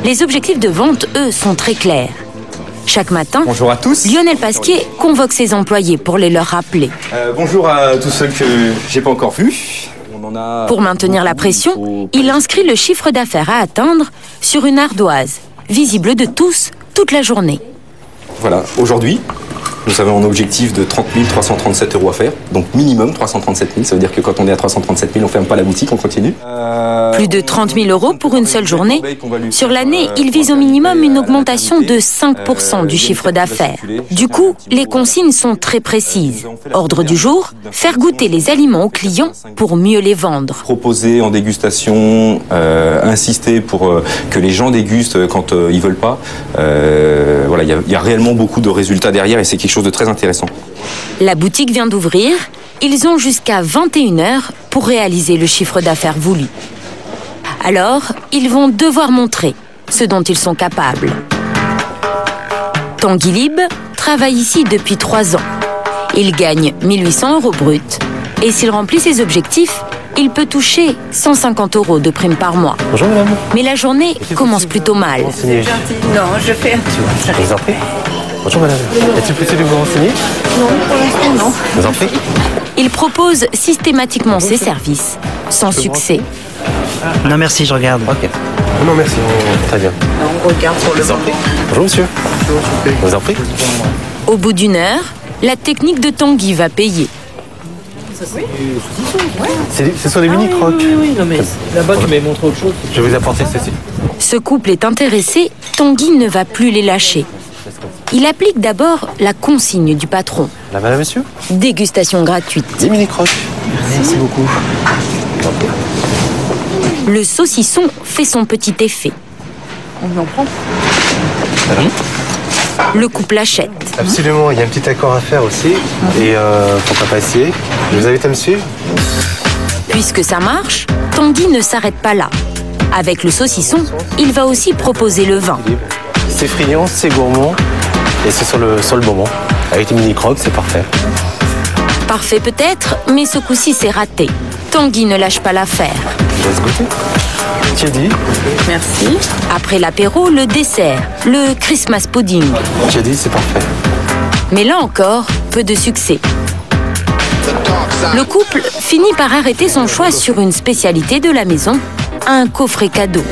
Les objectifs de vente, eux, sont très clairs. Chaque matin, bonjour à tous. Lionel Pasquier convoque ses employés pour les leur rappeler. Bonjour à tous ceux que j'ai pas encore vus. Pour maintenir la pression, il inscrit le chiffre d'affaires à atteindre sur une ardoise, visible de tous, toute la journée. Voilà, aujourd'hui, nous avons un objectif de 30 337 € à faire, donc minimum 337 000. Ça veut dire que quand on est à 337 000, on ferme pas la boutique, on continue. Plus de 30 000 € pour une seule journée. Sur l'année, il vise au minimum une augmentation de 5% du chiffre d'affaires. Du coup, les consignes sont très précises. Ordre du jour, faire goûter les aliments aux clients pour mieux les vendre. Proposer en dégustation, insister pour que les gens dégustent quand ils veulent pas. Voilà, il y a réellement beaucoup de résultats derrière et c'est quelque chose de très intéressant. La boutique vient d'ouvrir. Ils ont jusqu'à 21h pour réaliser le chiffre d'affaires voulu. Alors, ils vont devoir montrer ce dont ils sont capables. Tanguy Lib travaille ici depuis 3 ans. Il gagne 1 800 € bruts. Et s'il remplit ses objectifs, il peut toucher 150 € de prime par mois. Bonjour madame. Mais la journée commence plutôt mal. C'est gentil. Non, je fais un tour. Je vous en prie. Bonjour madame. Est-il possible de vous renseigner? Non, pour l'instant, non. Je vous en prie. Il propose systématiquement ses services, sans succès. Non merci, je regarde. Ok. Non merci, très bien. On regarde pour le moment. Bonjour monsieur. Je vous en prie. Au bout d'1 heure, la technique de Tanguy va payer. Ce sont des mini-crocs. Oui, non mais là-bas tu m'avais montré autre chose. Je vais vous apporter ceci. Ce couple est intéressé, Tanguy ne va plus les lâcher. Il applique d'abord la consigne du patron. La madame, monsieur? Dégustation gratuite. 10 mini-crocs. Merci beaucoup. Le saucisson fait son petit effet. On en prend. Le couple achète. Absolument, il y a un petit accord à faire aussi. Et pour pas passer, je vous invite à me suivre. Puisque ça marche, Tanguy ne s'arrête pas là. Avec le saucisson, il va aussi proposer le vin. C'est friand, c'est gourmand et c'est sur le moment. Avec les mini-crocs, c'est parfait. Parfait peut-être, mais ce coup-ci c'est raté. Tanguy ne lâche pas l'affaire. Je laisse goûter. Tiedi. Merci. Après l'apéro, le dessert, le Christmas pudding. Tiedi, c'est parfait. Mais là encore, peu de succès. Le couple finit par arrêter son choix sur une spécialité de la maison, un coffret cadeau.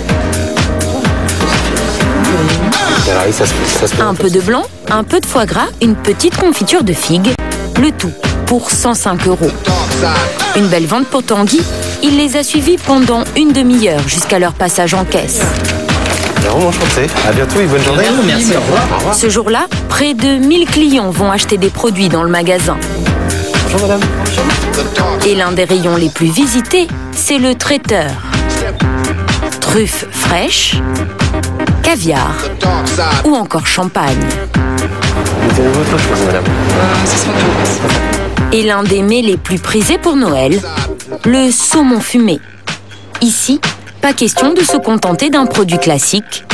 Un peu de blanc, un peu de foie gras, une petite confiture de figues, le tout pour 105 €. Une belle vente pour Tanguy, il les a suivis pendant une demi-heure jusqu'à leur passage en caisse. Vraiment enchanté, à bientôt et bonne journée. Merci, au revoir. Ce jour-là, près de 1000 clients vont acheter des produits dans le magasin. Bonjour madame. Et l'un des rayons les plus visités, c'est le traiteur. Truffes fraîches, caviar ou encore champagne. Et l'un des mets les plus prisés pour Noël, le saumon fumé. Ici, pas question de se contenter d'un produit classique.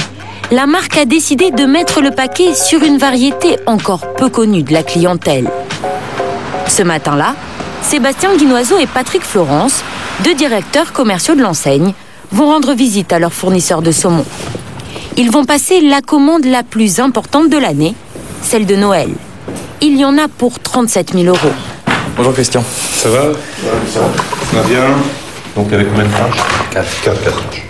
La marque a décidé de mettre le paquet sur une variété encore peu connue de la clientèle. Ce matin-là, Sébastien Guinoiseau et Patrick Florence, deux directeurs commerciaux de l'enseigne, vont rendre visite à leur fournisseur de saumon. Ils vont passer la commande la plus importante de l'année, celle de Noël. Il y en a pour 37 000 €. Bonjour Christian. Ça va? Ça va bien. Donc avec combien de tranches? 4 tranches.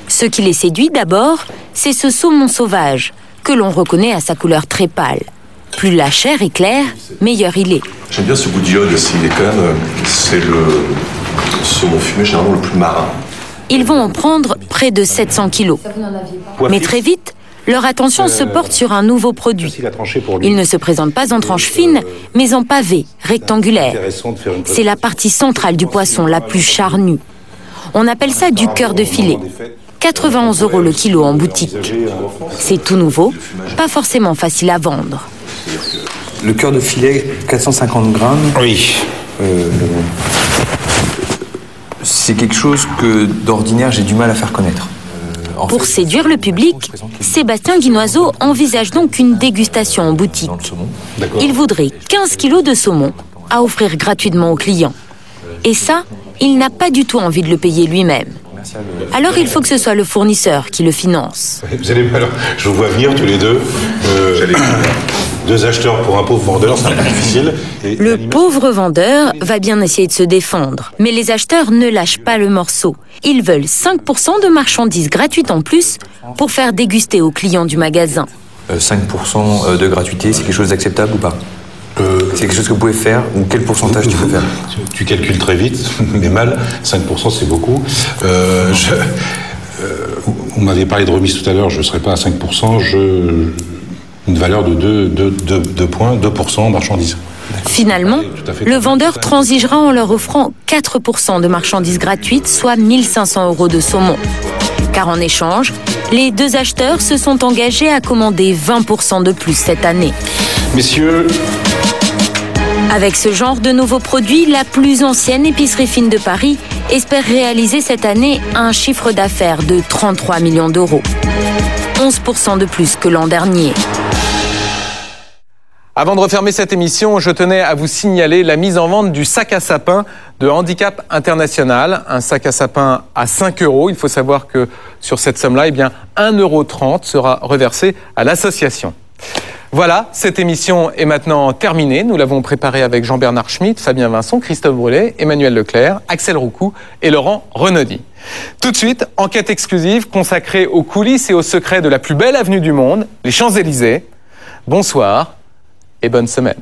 Ce qui les séduit d'abord, c'est ce saumon sauvage, que l'on reconnaît à sa couleur très pâle. Plus la chair est claire, meilleur il est. J'aime bien ce goût d'iode aussi, il est quand même, c'est le saumon fumé généralement le plus marin. Ils vont en prendre près de 700 kilos. Mais très vite, leur attention se porte sur un nouveau produit. Il ne se présente pas en tranche fine, mais en pavé, rectangulaire. C'est la partie centrale du poisson, la plus charnue. On appelle ça du cœur de filet. 91 € le kilo en boutique. C'est tout nouveau, pas forcément facile à vendre. Le cœur de filet, 450 grammes. Oui. C'est quelque chose que d'ordinaire j'ai du mal à faire connaître. Pour séduire le public, Sébastien Guinoiseau envisage donc une dégustation en boutique. Il voudrait 15 kilos de saumon à offrir gratuitement aux clients. Et ça, il n'a pas du tout envie de le payer lui-même. Alors il faut que ce soit le fournisseur qui le finance. Vous allez, alors, je vous vois venir tous les deux. Deux acheteurs pour un pauvre vendeur, c'est un peu difficile. Le pauvre vendeur va bien essayer de se défendre. Mais les acheteurs ne lâchent pas le morceau. Ils veulent 5% de marchandises gratuites en plus pour faire déguster aux clients du magasin. 5% de gratuité, c'est quelque chose d'acceptable ou pas? C'est quelque chose que vous pouvez faire, ou quel pourcentage tu peux faire? Tu calcules très vite, mais mal. 5% c'est beaucoup. On m'avait parlé de remise tout à l'heure, je ne serai pas à 5%, une valeur de 2 points, 2% en marchandises. Finalement, le vendeur transigera en leur offrant 4% de marchandises gratuites, soit 1500 € de saumon. Car en échange, les deux acheteurs se sont engagés à commander 20% de plus cette année. Messieurs... Avec ce genre de nouveaux produits, la plus ancienne épicerie fine de Paris espère réaliser cette année un chiffre d'affaires de 33 millions d'euros. 11% de plus que l'an dernier. Avant de refermer cette émission, je tenais à vous signaler la mise en vente du sac à sapin de Handicap International. Un sac à sapin à 5 €. Il faut savoir que sur cette somme-là, 1,30 € sera reversé à l'association. Voilà, cette émission est maintenant terminée. Nous l'avons préparée avec Jean-Bernard Schmitt, Fabien Vincent, Christophe Brulé, Emmanuel Leclerc, Axel Roucou et Laurent Renaudy. Tout de suite, enquête exclusive consacrée aux coulisses et aux secrets de la plus belle avenue du monde, les Champs-Élysées. Bonsoir et bonne semaine.